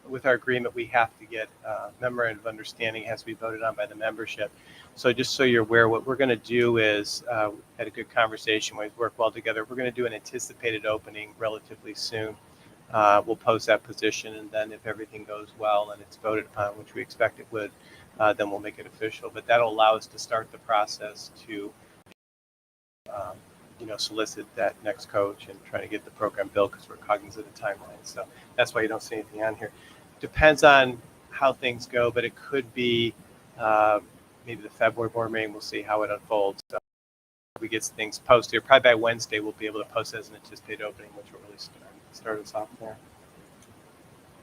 with our agreement, we have to get a memorandum of understanding. It has to be voted on by the membership. So just so you're aware, what we're going to do is, had a good conversation, we work well together. We're going to do an anticipated opening relatively soon. We'll post that position, and then if everything goes well and it's voted upon, which we expect it would, then we'll make it official. But that'll allow us to start the process to solicit that next coach and try to get the program built, because we're cognizant of timelines. So that's why you don't see anything on here. Depends on how things go, but it could be maybe the February board meeting. We'll see how it unfolds. So we get things posted. Probably by Wednesday, we'll be able to post as an anticipated opening, which will really start us off there.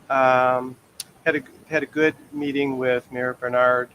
Had a good meeting with Mayor Arnard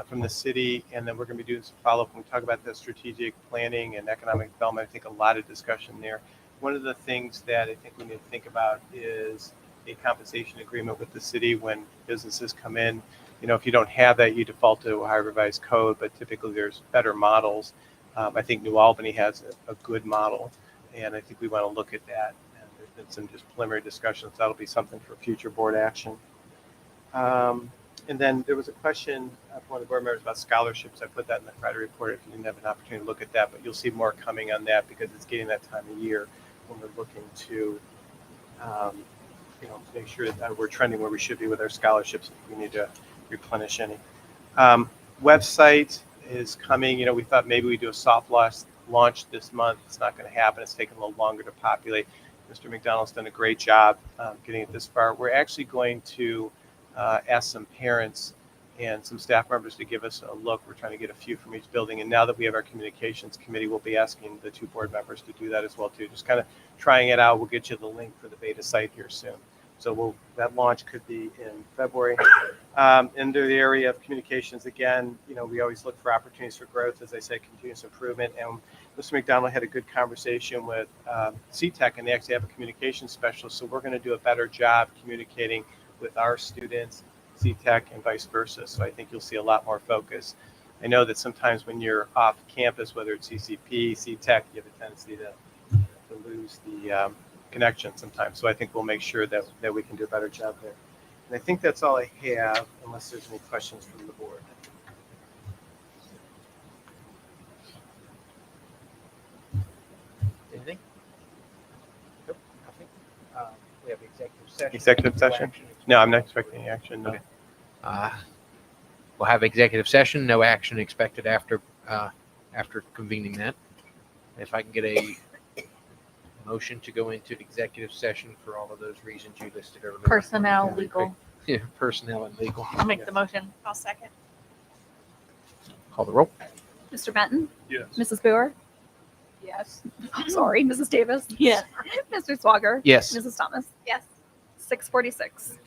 from the city, and then we're going to be doing some follow-up when we talk about the strategic planning and economic development. I think a lot of discussion there. One of the things that I think we need to think about is a compensation agreement with the city when businesses come in. If you don't have that, you default to a Ohio Revised Code, but typically there's better models. I think New Albany has a good model, and I think we want to look at that. And there's been some just preliminary discussions. That'll be something for future board action. And then there was a question from one of the board members about scholarships. I put that in the Friday report if you didn't have an opportunity to look at that, but you'll see more coming on that because it's getting that time of year when we're looking to make sure that we're trending where we should be with our scholarships if we need to replenish any. Website is coming. We thought maybe we'd do a soft launch this month. It's not going to happen. It's taken a little longer to populate. Mr. McDonald's done a great job getting it this far. We're actually going to ask some parents and some staff members to give us a look. We're trying to get a few from each building. And now that we have our communications committee, we'll be asking the two board members to do that as well too. Just kind of trying it out. We'll get you the link for the beta site here soon. So that launch could be in February. Into the area of communications, again, we always look for opportunities for growth, as I said, continuous improvement. And Mr. McDonald had a good conversation with CTEC, and they actually have a communication specialist. So we're going to do a better job communicating with our students, CTEC, and vice versa. So I think you'll see a lot more focus. I know that sometimes when you're off campus, whether it's CCP, CTEC, you have a tendency to lose the connection sometimes. So I think we'll make sure that we can do a better job there. And I think that's all I have, unless there's any questions from the board. Anything? Nope, nothing. We have executive session. Executive No session? action expected. No, I'm not expecting any action. No. Okay. We'll have executive session. No action expected after convening that. If I can get a motion to go into executive session for all of those reasons you listed earlier. Personnel, legal. Yeah, personnel and legal. I'll make the motion. I'll second. Call the roll. Mr. Benton? Yes. Mrs. Boer? Yes. Sorry, Mrs. Davis? Yes. Mr. Swager? Yes. Mrs. Thomas? Yes. 6:46.